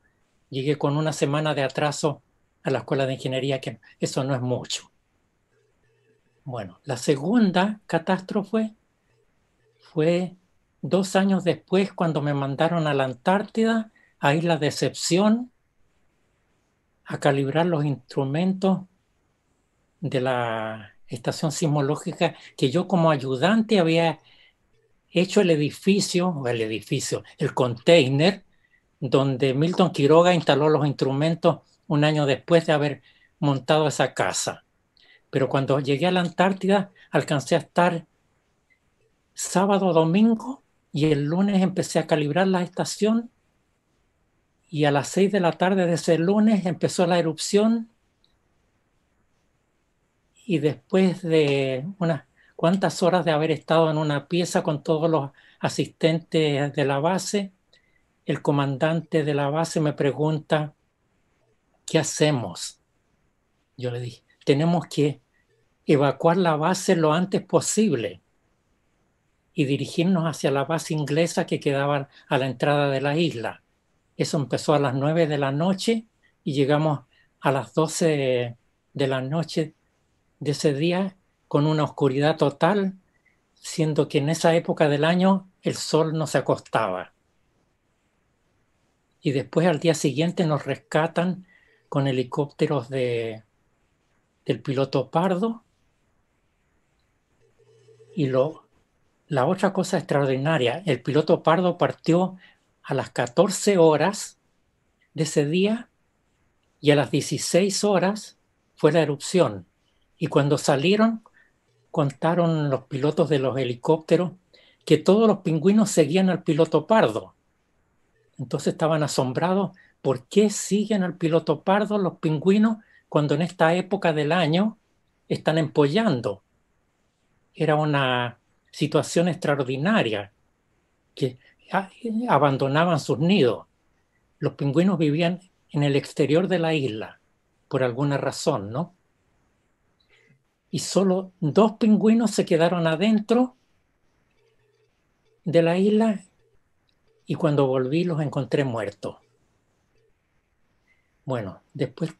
Llegué con 1 semana de atraso a la Escuela de Ingeniería, que eso no es mucho. Bueno, la segunda catástrofe fue 2 años después cuando me mandaron a la Antártida, a Isla Decepción, a calibrar los instrumentos de la estación sismológica, que yo como ayudante había hecho el container, donde Milton Quiroga instaló los instrumentos un año después de haber montado esa casa. Pero cuando llegué a la Antártida, alcancé a estar sábado, domingo, y el lunes empecé a calibrar la estación, y a las 6 de la tarde de ese lunes empezó la erupción, y después de unas cuantas horas de haber estado en una pieza con todos los asistentes de la base, el comandante de la base me pregunta, ¿qué hacemos? Yo le dije, tenemos que evacuar la base lo antes posible y dirigirnos hacia la base inglesa que quedaba a la entrada de la isla. Eso empezó a las 9 de la noche y llegamos a las 12 de la noche de ese día con una oscuridad total, siendo que en esa época del año el sol no se acostaba. Y después al día siguiente nos rescatan con helicópteros del piloto Pardo. Y la otra cosa extraordinaria, el piloto Pardo partió a las 14 horas de ese día y a las 16 horas fue la erupción. Y cuando salieron, contaron los pilotos de los helicópteros que todos los pingüinos seguían al piloto Pardo. Entonces estaban asombrados, ¿por qué siguen al piloto Pardo los pingüinos cuando en esta época del año están empollando? Era una situación extraordinaria, que abandonaban sus nidos. Los pingüinos vivían en el exterior de la isla, por alguna razón, ¿no? Y solo 2 pingüinos se quedaron adentro de la isla, y cuando volví los encontré muertos. Bueno, después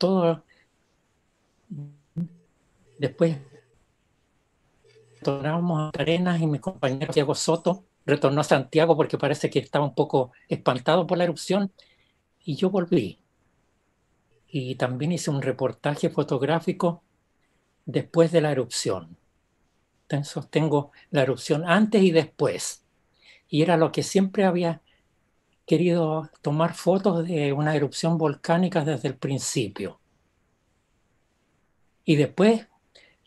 retornamos a Arenas y mi compañero Diego Soto retornó a Santiago porque parece que estaba un poco espantado por la erupción, y yo volví. Y también hice un reportaje fotográfico después de la erupción. Entonces tengo la erupción antes y después. Y era lo que siempre había querido, tomar fotos de una erupción volcánica desde el principio. Y después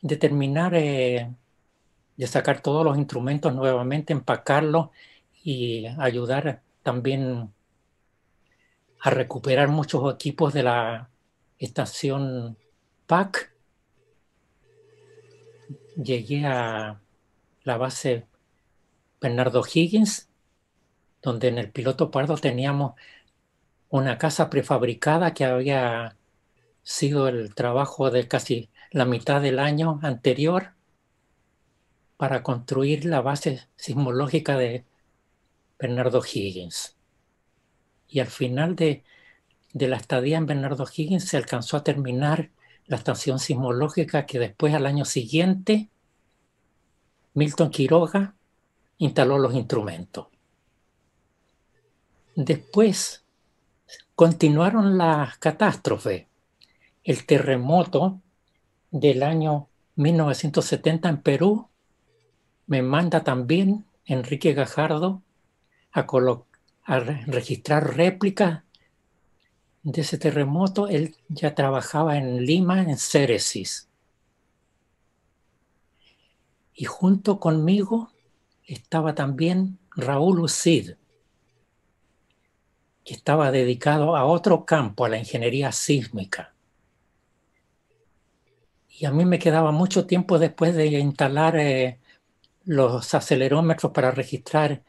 de terminar de sacar todos los instrumentos nuevamente, empacarlos y ayudar también a recuperar muchos equipos de la estación PAC, llegué a la base Bernardo Higgins, donde en el piloto Pardo teníamos una casa prefabricada que había sido el trabajo de casi la mitad del año anterior para construir la base sismológica de Bernardo Higgins. Y al final de la estadía en Bernardo Higgins se alcanzó a terminar la estación sismológica que después, al año siguiente, Milton Quiroga instaló los instrumentos. Después continuaron las catástrofes. El terremoto del año 1970 en Perú me manda también Enrique Gajardo a registrar réplicas de ese terremoto. Él ya trabajaba en Lima, en Céresis. Y junto conmigo estaba también Raúl Ucid, que estaba dedicado a otro campo, a la ingeniería sísmica. Y a mí me quedaba mucho tiempo después de instalar los acelerómetros para registrar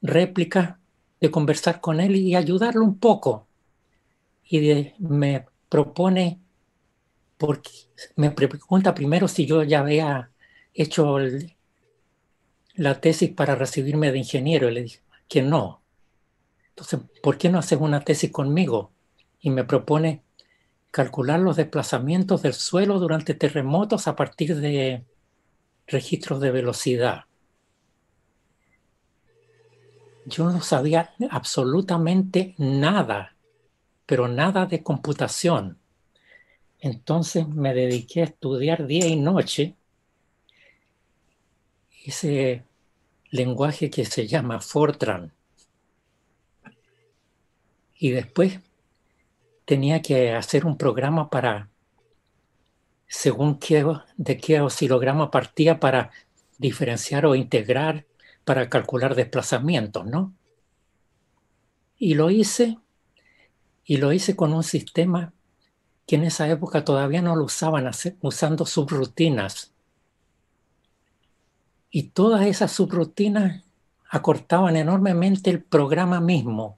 réplicas, de conversar con él y ayudarlo un poco. Y me pregunta primero si yo ya había hecho la tesis para recibirme de ingeniero. Y le dije que no. Entonces, ¿por qué no haces una tesis conmigo? Y me propone calcular los desplazamientos del suelo durante terremotos a partir de registros de velocidad. Yo no sabía absolutamente nada, pero nada de computación. Entonces me dediqué a estudiar día y noche ese lenguaje que se llama Fortran. Y después tenía que hacer un programa para, según de qué oscilograma partía, para diferenciar o integrar, para calcular desplazamientos, ¿no? Y lo hice con un sistema que en esa época todavía no lo usaban, usando subrutinas. Y todas esas subrutinas acortaban enormemente el programa mismo.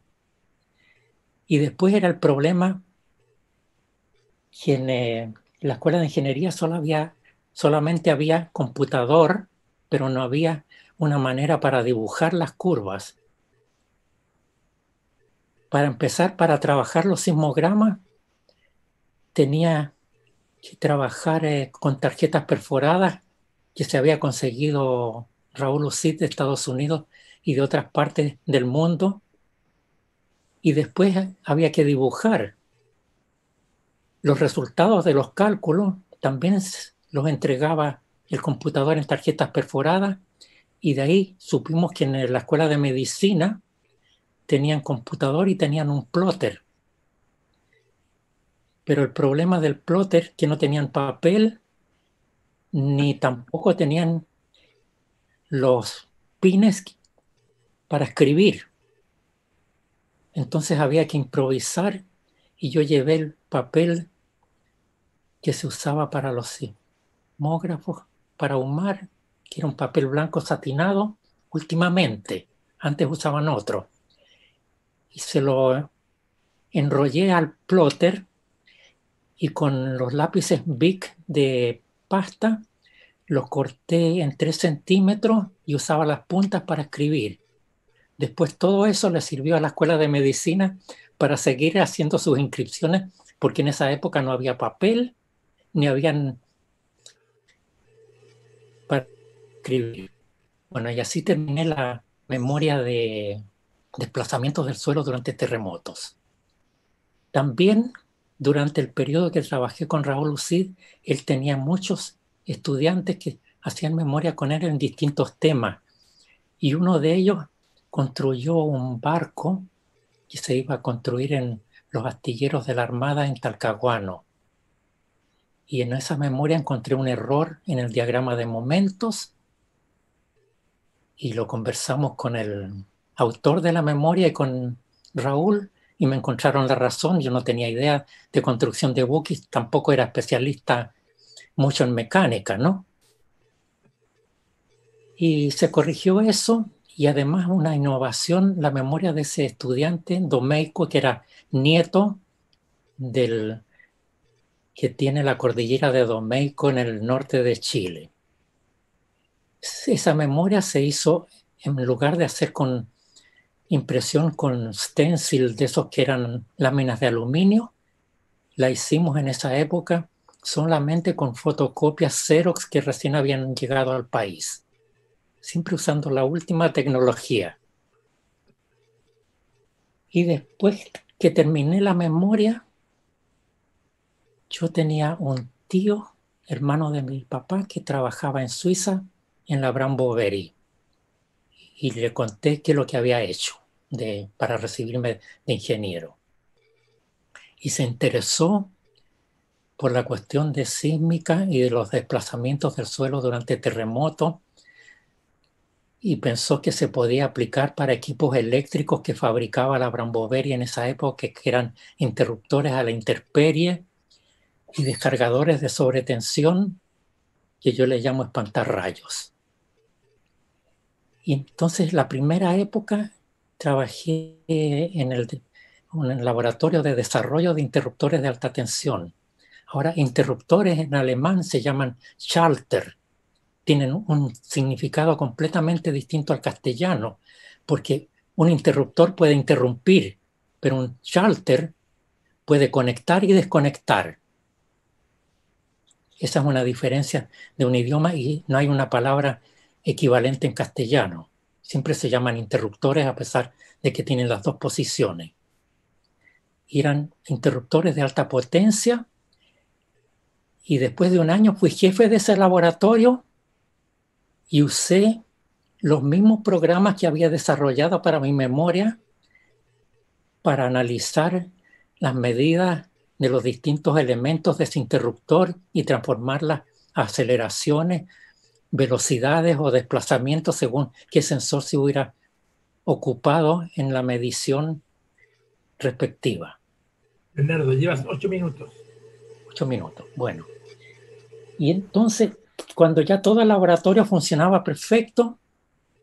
Y después era el problema que en la escuela de ingeniería solamente había computador, pero no había una manera para dibujar las curvas. Para empezar, para trabajar los sismogramas, tenía que trabajar con tarjetas perforadas que se había conseguido Raúl Ucid de Estados Unidos y de otras partes del mundo. Y después había que dibujar. Los resultados de los cálculos también los entregaba el computador en tarjetas perforadas, y de ahí supimos que en la escuela de medicina tenían computador y tenían un plotter. Pero el problema del plotter, que no tenían papel, ni tampoco tenían los pines para escribir. Entonces había que improvisar, y yo llevé el papel que se usaba para los sismógrafos, para ahumar, que era un papel blanco satinado últimamente. Antes usaban otro. Y se lo enrollé al plotter, y con los lápices Bic de pasta los corté en 3 centímetros y usaba las puntas para escribir. Después todo eso le sirvió a la escuela de medicina para seguir haciendo sus inscripciones, porque en esa época no había papel, ni habían para escribir. Bueno, y así terminé la memoria de desplazamientos del suelo durante terremotos. También, durante el periodo que trabajé con Raúl Ucid, él tenía muchos estudiantes que hacían memoria con él en distintos temas. Y uno de ellos construyó un barco que se iba a construir en los astilleros de la Armada en Talcahuano. Y en esa memoria encontré un error en el diagrama de momentos, y lo conversamos con el autor de la memoria y con Raúl, y me encontraron la razón. Yo no tenía idea de construcción de buques, tampoco era especialista mucho en mecánica, ¿no? Y se corrigió eso, y además una innovación, la memoria de ese estudiante, Domeyko, que era nieto del que tiene la cordillera de Domeyko en el norte de Chile. Esa memoria se hizo, en lugar de hacer con impresión con stencil, de esos que eran láminas de aluminio, la hicimos en esa época solamente con fotocopias Xerox que recién habían llegado al país, siempre usando la última tecnología. Y después que terminé la memoria, yo tenía un tío, hermano de mi papá, que trabajaba en Suiza, en la Brown Boveri, y le conté qué es lo que había hecho para recibirme de ingeniero. Y se interesó por la cuestión de sísmica y de los desplazamientos del suelo durante terremotos, y pensó que se podía aplicar para equipos eléctricos que fabricaba la Brown Boveri en esa época, que eran interruptores a la intemperie y descargadores de sobretensión, que yo le llamo espantarrayos. Y entonces la primera época trabajé en el laboratorio de desarrollo de interruptores de alta tensión. Ahora, interruptores en alemán se llaman Schalter. Tienen un significado completamente distinto al castellano, porque un interruptor puede interrumpir, pero un Schalter puede conectar y desconectar. Esa es una diferencia de un idioma, y no hay una palabra equivalente en castellano. Siempre se llaman interruptores a pesar de que tienen las dos posiciones. Eran interruptores de alta potencia, y después de un año fui jefe de ese laboratorio, y usé los mismos programas que había desarrollado para mi memoria para analizar las medidas de los distintos elementos de ese interruptor y transformarlas a aceleraciones, velocidades o desplazamientos según qué sensor se hubiera ocupado en la medición respectiva. Bernardo, llevas 8 minutos. 8 minutos, bueno. Y entonces, cuando ya todo el laboratorio funcionaba perfecto,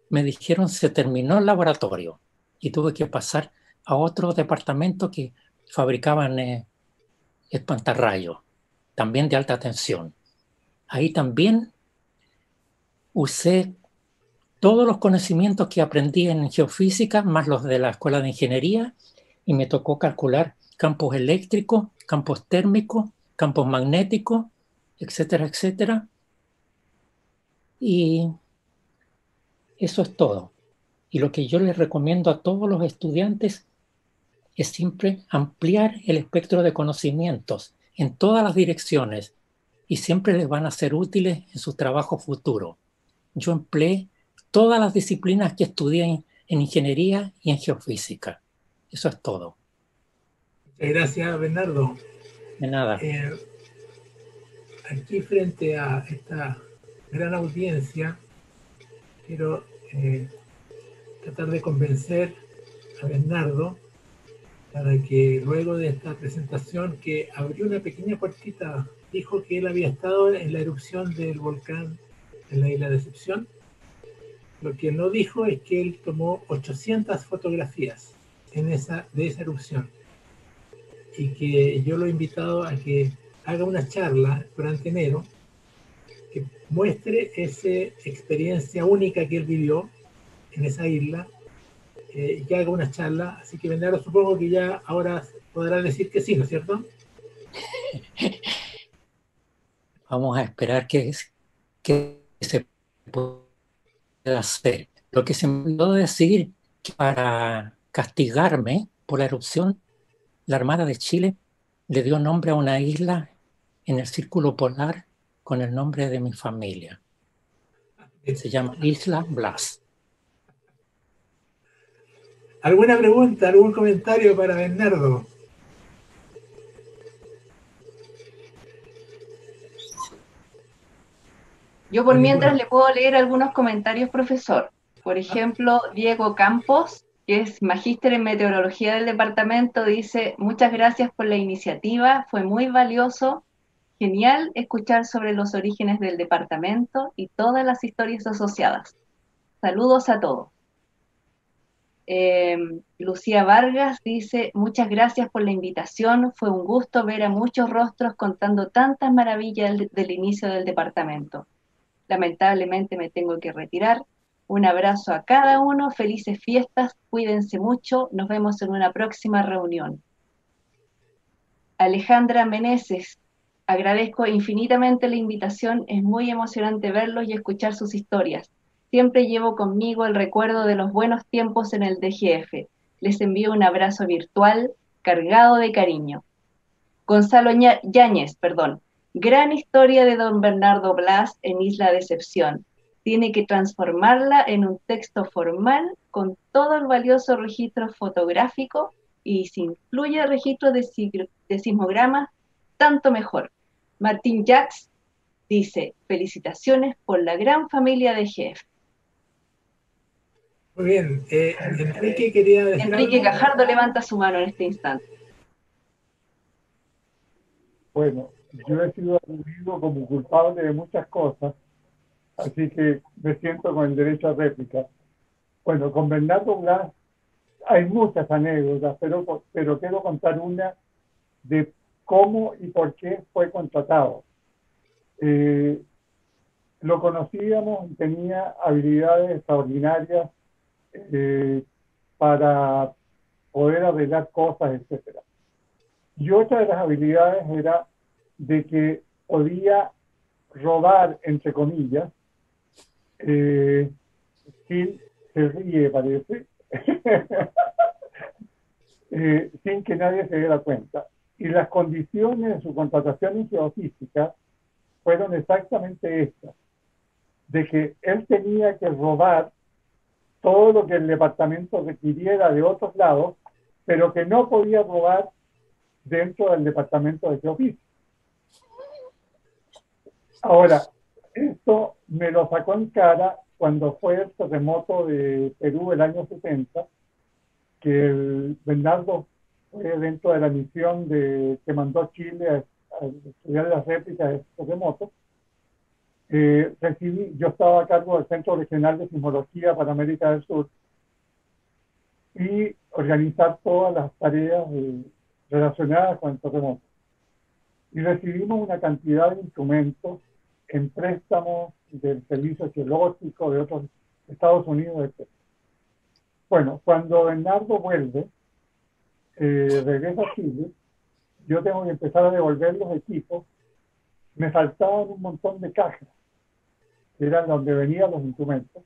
me dijeron se terminó el laboratorio y tuve que pasar a otro departamento que fabricaban espantarrayos, también de alta tensión. Ahí también usé todos los conocimientos que aprendí en geofísica, más los de la Escuela de Ingeniería, y me tocó calcular campos eléctricos, campos térmicos, campos magnéticos, etcétera, etcétera. Y eso es todo. Y lo que yo les recomiendo a todos los estudiantes es siempre ampliar el espectro de conocimientos en todas las direcciones y siempre les van a ser útiles en su trabajo futuro. Yo empleé todas las disciplinas que estudié en ingeniería y en geofísica. Eso es todo. Muchas gracias, Bernardo. De nada. Aquí frente a esta gran audiencia, quiero tratar de convencer a Bernardo para que luego de esta presentación, que abrió una pequeña puertita, dijo que él había estado en la erupción del volcán en la isla de Decepción. Lo que no dijo es que él tomó 800 fotografías de esa erupción y que yo lo he invitado a que haga una charla durante enero que muestre esa experiencia única que él vivió en esa isla y que haga una charla. Así que Bernardo, supongo que ya ahora podrá decir que sí, ¿no es cierto? Vamos a esperar que se pueda hacer. Lo que se me olvidó decir, que para castigarme por la erupción, la Armada de Chile le dio nombre a una isla en el círculo polar con el nombre de mi familia. Se llama Isla Blas. ¿Alguna pregunta, algún comentario para Bernardo? Yo por mientras le puedo leer algunos comentarios, profesor. Por ejemplo, Diego Campos, que es magíster en meteorología del departamento, dice: muchas gracias por la iniciativa, fue muy valioso, genial escuchar sobre los orígenes del departamento y todas las historias asociadas. Saludos a todos. Lucía Vargas dice: muchas gracias por la invitación, fue un gusto ver a muchos rostros contando tantas maravillas del inicio del departamento. Lamentablemente me tengo que retirar. Un abrazo a cada uno, felices fiestas, cuídense mucho, nos vemos en una próxima reunión. Alejandra Meneses: agradezco infinitamente la invitación, es muy emocionante verlos y escuchar sus historias. Siempre llevo conmigo el recuerdo de los buenos tiempos en el DGF. Les envío un abrazo virtual cargado de cariño. Gonzalo Yáñez, gran historia de don Bernardo Blas en Isla Decepción. Tiene que transformarla en un texto formal con todo el valioso registro fotográfico y si incluye registro de sismogramas, tanto mejor. Martín Jacks dice: felicitaciones por la gran familia de GF. Muy bien. Enrique quería decir Enrique algo. Gajardo levanta su mano en este instante. Bueno, yo he sido aludido como culpable de muchas cosas, así que me siento con el derecho a réplica. Bueno, con Bernardo Blas hay muchas anécdotas, pero quiero contar una de cómo y por qué fue contratado. Lo conocíamos y tenía habilidades extraordinarias para poder arreglar cosas, etc. Y otra de las habilidades era de que podía robar, entre comillas, sin, se ríe parece, sin que nadie se diera cuenta. Y las condiciones de su contratación en geofísica fueron exactamente estas. de que él tenía que robar todo lo que el departamento requiriera de otros lados, pero que no podía robar dentro del departamento de geofísica. Ahora, esto me lo sacó en cara cuando fue el terremoto de Perú el año 70, que el Bernardo fue dentro de la misión que mandó a Chile a estudiar las réplicas de ese terremoto. Yo estaba a cargo del Centro Regional de Sismología para América del Sur y organizar todas las tareas relacionadas con el terremoto. Y recibimos una cantidad de instrumentos en préstamos del Servicio Geológico de otros Estados Unidos, etc. Bueno, cuando Bernardo vuelve, regresa a Chile, yo tengo que empezar a devolver los equipos. Me faltaban un montón de cajas, que eran donde venían los instrumentos.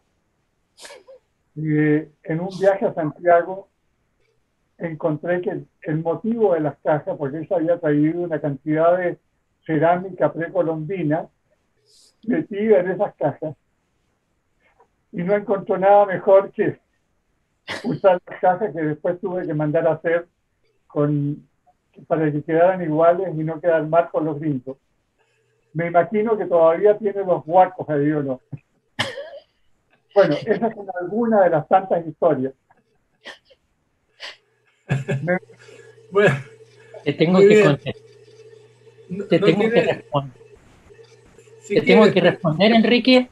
Y en un viaje a Santiago encontré que el motivo de las cajas, porque él había traído una cantidad de cerámica precolombina metida en esas cajas, y no encontró nada mejor que usar las cajas que después tuve que mandar a hacer para que quedaran iguales y no quedar mal con los gringos. Me imagino que todavía tiene los huacos ahí, ¿o no? Bueno, esas son algunas de las tantas historias. Bueno, te tengo que contestar. Te tengo que responder. ¿Te tengo que responder, Enrique?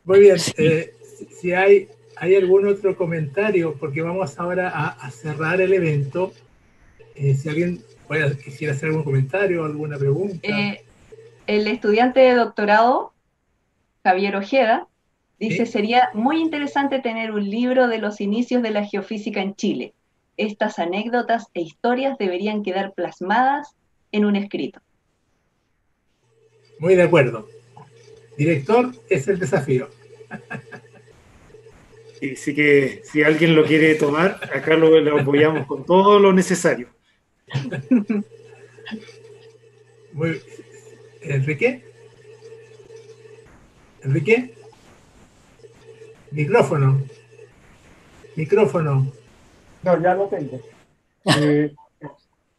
Muy bien. Si hay algún otro comentario, porque vamos ahora a cerrar el evento. Si alguien quisiera hacer algún comentario, alguna pregunta. El estudiante de doctorado, Javier Ojeda, dice, ¿Sí? Sería muy interesante tener un libro de los inicios de la geofísica en Chile. Estas anécdotas e historias deberían quedar plasmadas en un escrito. Muy de acuerdo. Director, es el desafío. Así que si alguien lo quiere tomar, acá lo apoyamos con todo lo necesario. Muy, ¿Enrique? ¿Enrique? Micrófono. No, ya lo tengo.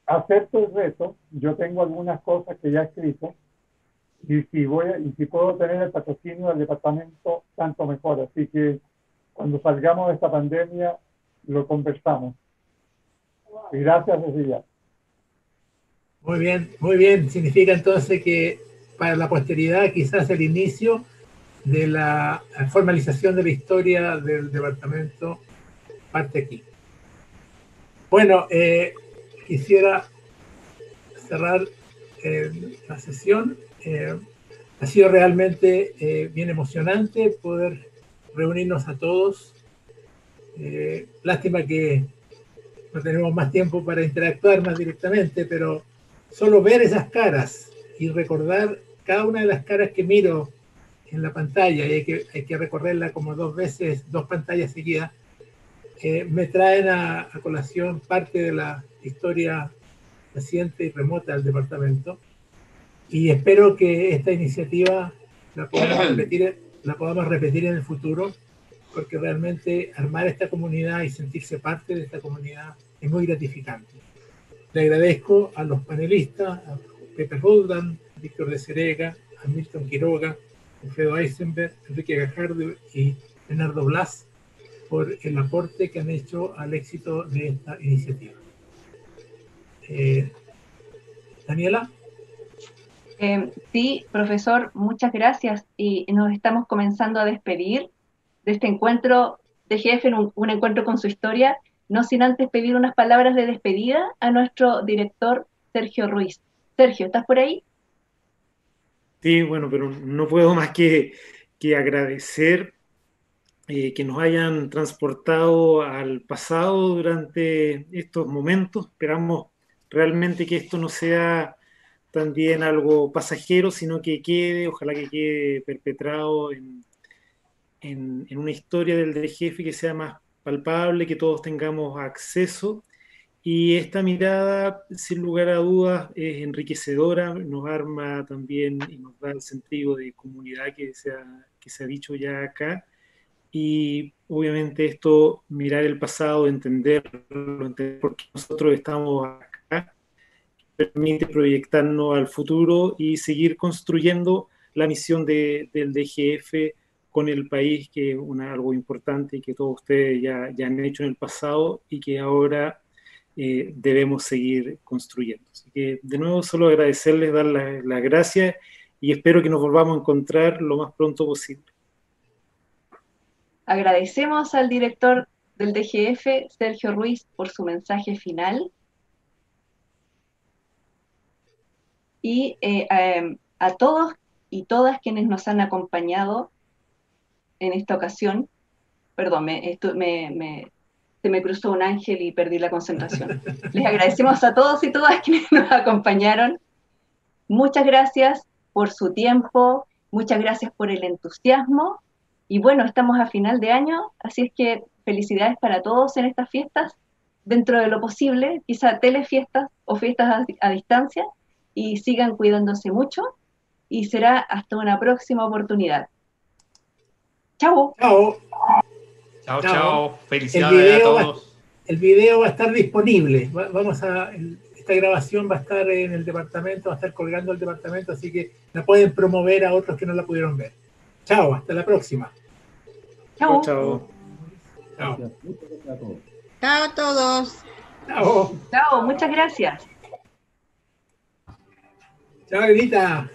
Acepto el reto. Yo tengo algunas cosas que ya he escrito. Y si puedo tener el patrocinio del departamento, tanto mejor. Así que cuando salgamos de esta pandemia, lo conversamos. Y gracias desde ya. Muy bien, muy bien. Significa entonces que para la posteridad quizás el inicio de la formalización de la historia del departamento parte aquí. Bueno, quisiera cerrar la sesión. Ha sido realmente bien emocionante poder reunirnos a todos. Lástima que no tenemos más tiempo para interactuar más directamente, pero solo ver esas caras y recordar cada una de las caras que miro en la pantalla, y hay que recorrerla como dos pantallas seguidas, me traen a colación parte de la historia reciente y remota del departamento, y espero que esta iniciativa la podamos repetir en el futuro, porque realmente armar esta comunidad y sentirse parte de esta comunidad es muy gratificante. Le agradezco a los panelistas, a Pepe Roldán, Víctor de Cerega, a Milton Quiroga, Alfredo Eisenberg, Enrique Gajardo y Leonardo Blas por el aporte que han hecho al éxito de esta iniciativa. Daniela. Sí, profesor, muchas gracias. Y nos estamos comenzando a despedir de este encuentro de jefe, un encuentro con su historia, no sin antes pedir unas palabras de despedida a nuestro director Sergio Ruiz. Sergio, ¿estás por ahí? Sí, bueno, pero no puedo más que agradecer que nos hayan transportado al pasado durante estos momentos. Esperamos realmente que esto no sea también algo pasajero, sino que ojalá que quede perpetrado en una historia del DGF que sea más palpable, que todos tengamos acceso Y esta mirada, sin lugar a dudas, es enriquecedora, nos arma también y nos da el sentido de comunidad que se ha dicho ya acá. Y obviamente esto, mirar el pasado, entenderlo, entender por qué nosotros estamos acá, permite proyectarnos al futuro y seguir construyendo la misión del DGF con el país, que es algo importante y que todos ustedes ya han hecho en el pasado y que ahora debemos seguir construyendo. Así que de nuevo solo agradecerles, dar las gracias y espero que nos volvamos a encontrar lo más pronto posible. Agradecemos al director del DGF, Sergio Ruiz, por su mensaje final. Y a todos y todas quienes nos han acompañado en esta ocasión. Perdón, se me cruzó un ángel y perdí la concentración. Les agradecemos a todos y todas quienes nos acompañaron. Muchas gracias por su tiempo, muchas gracias por el entusiasmo. Y bueno, estamos a final de año, así es que felicidades para todos en estas fiestas, dentro de lo posible, quizá telefiestas o fiestas a distancia, y sigan cuidándose mucho, y será hasta una próxima oportunidad. ¡Chao! ¡Chao! Chao, chao. Felicidades a todos. El video va a estar disponible. Esta grabación va a estar en el departamento, va a estar colgando el departamento, así que la pueden promover a otros que no la pudieron ver. Chao, hasta la próxima. Chao. Chao. Chao. Chao a todos. Chao. Chao, muchas gracias. Chao, Edita.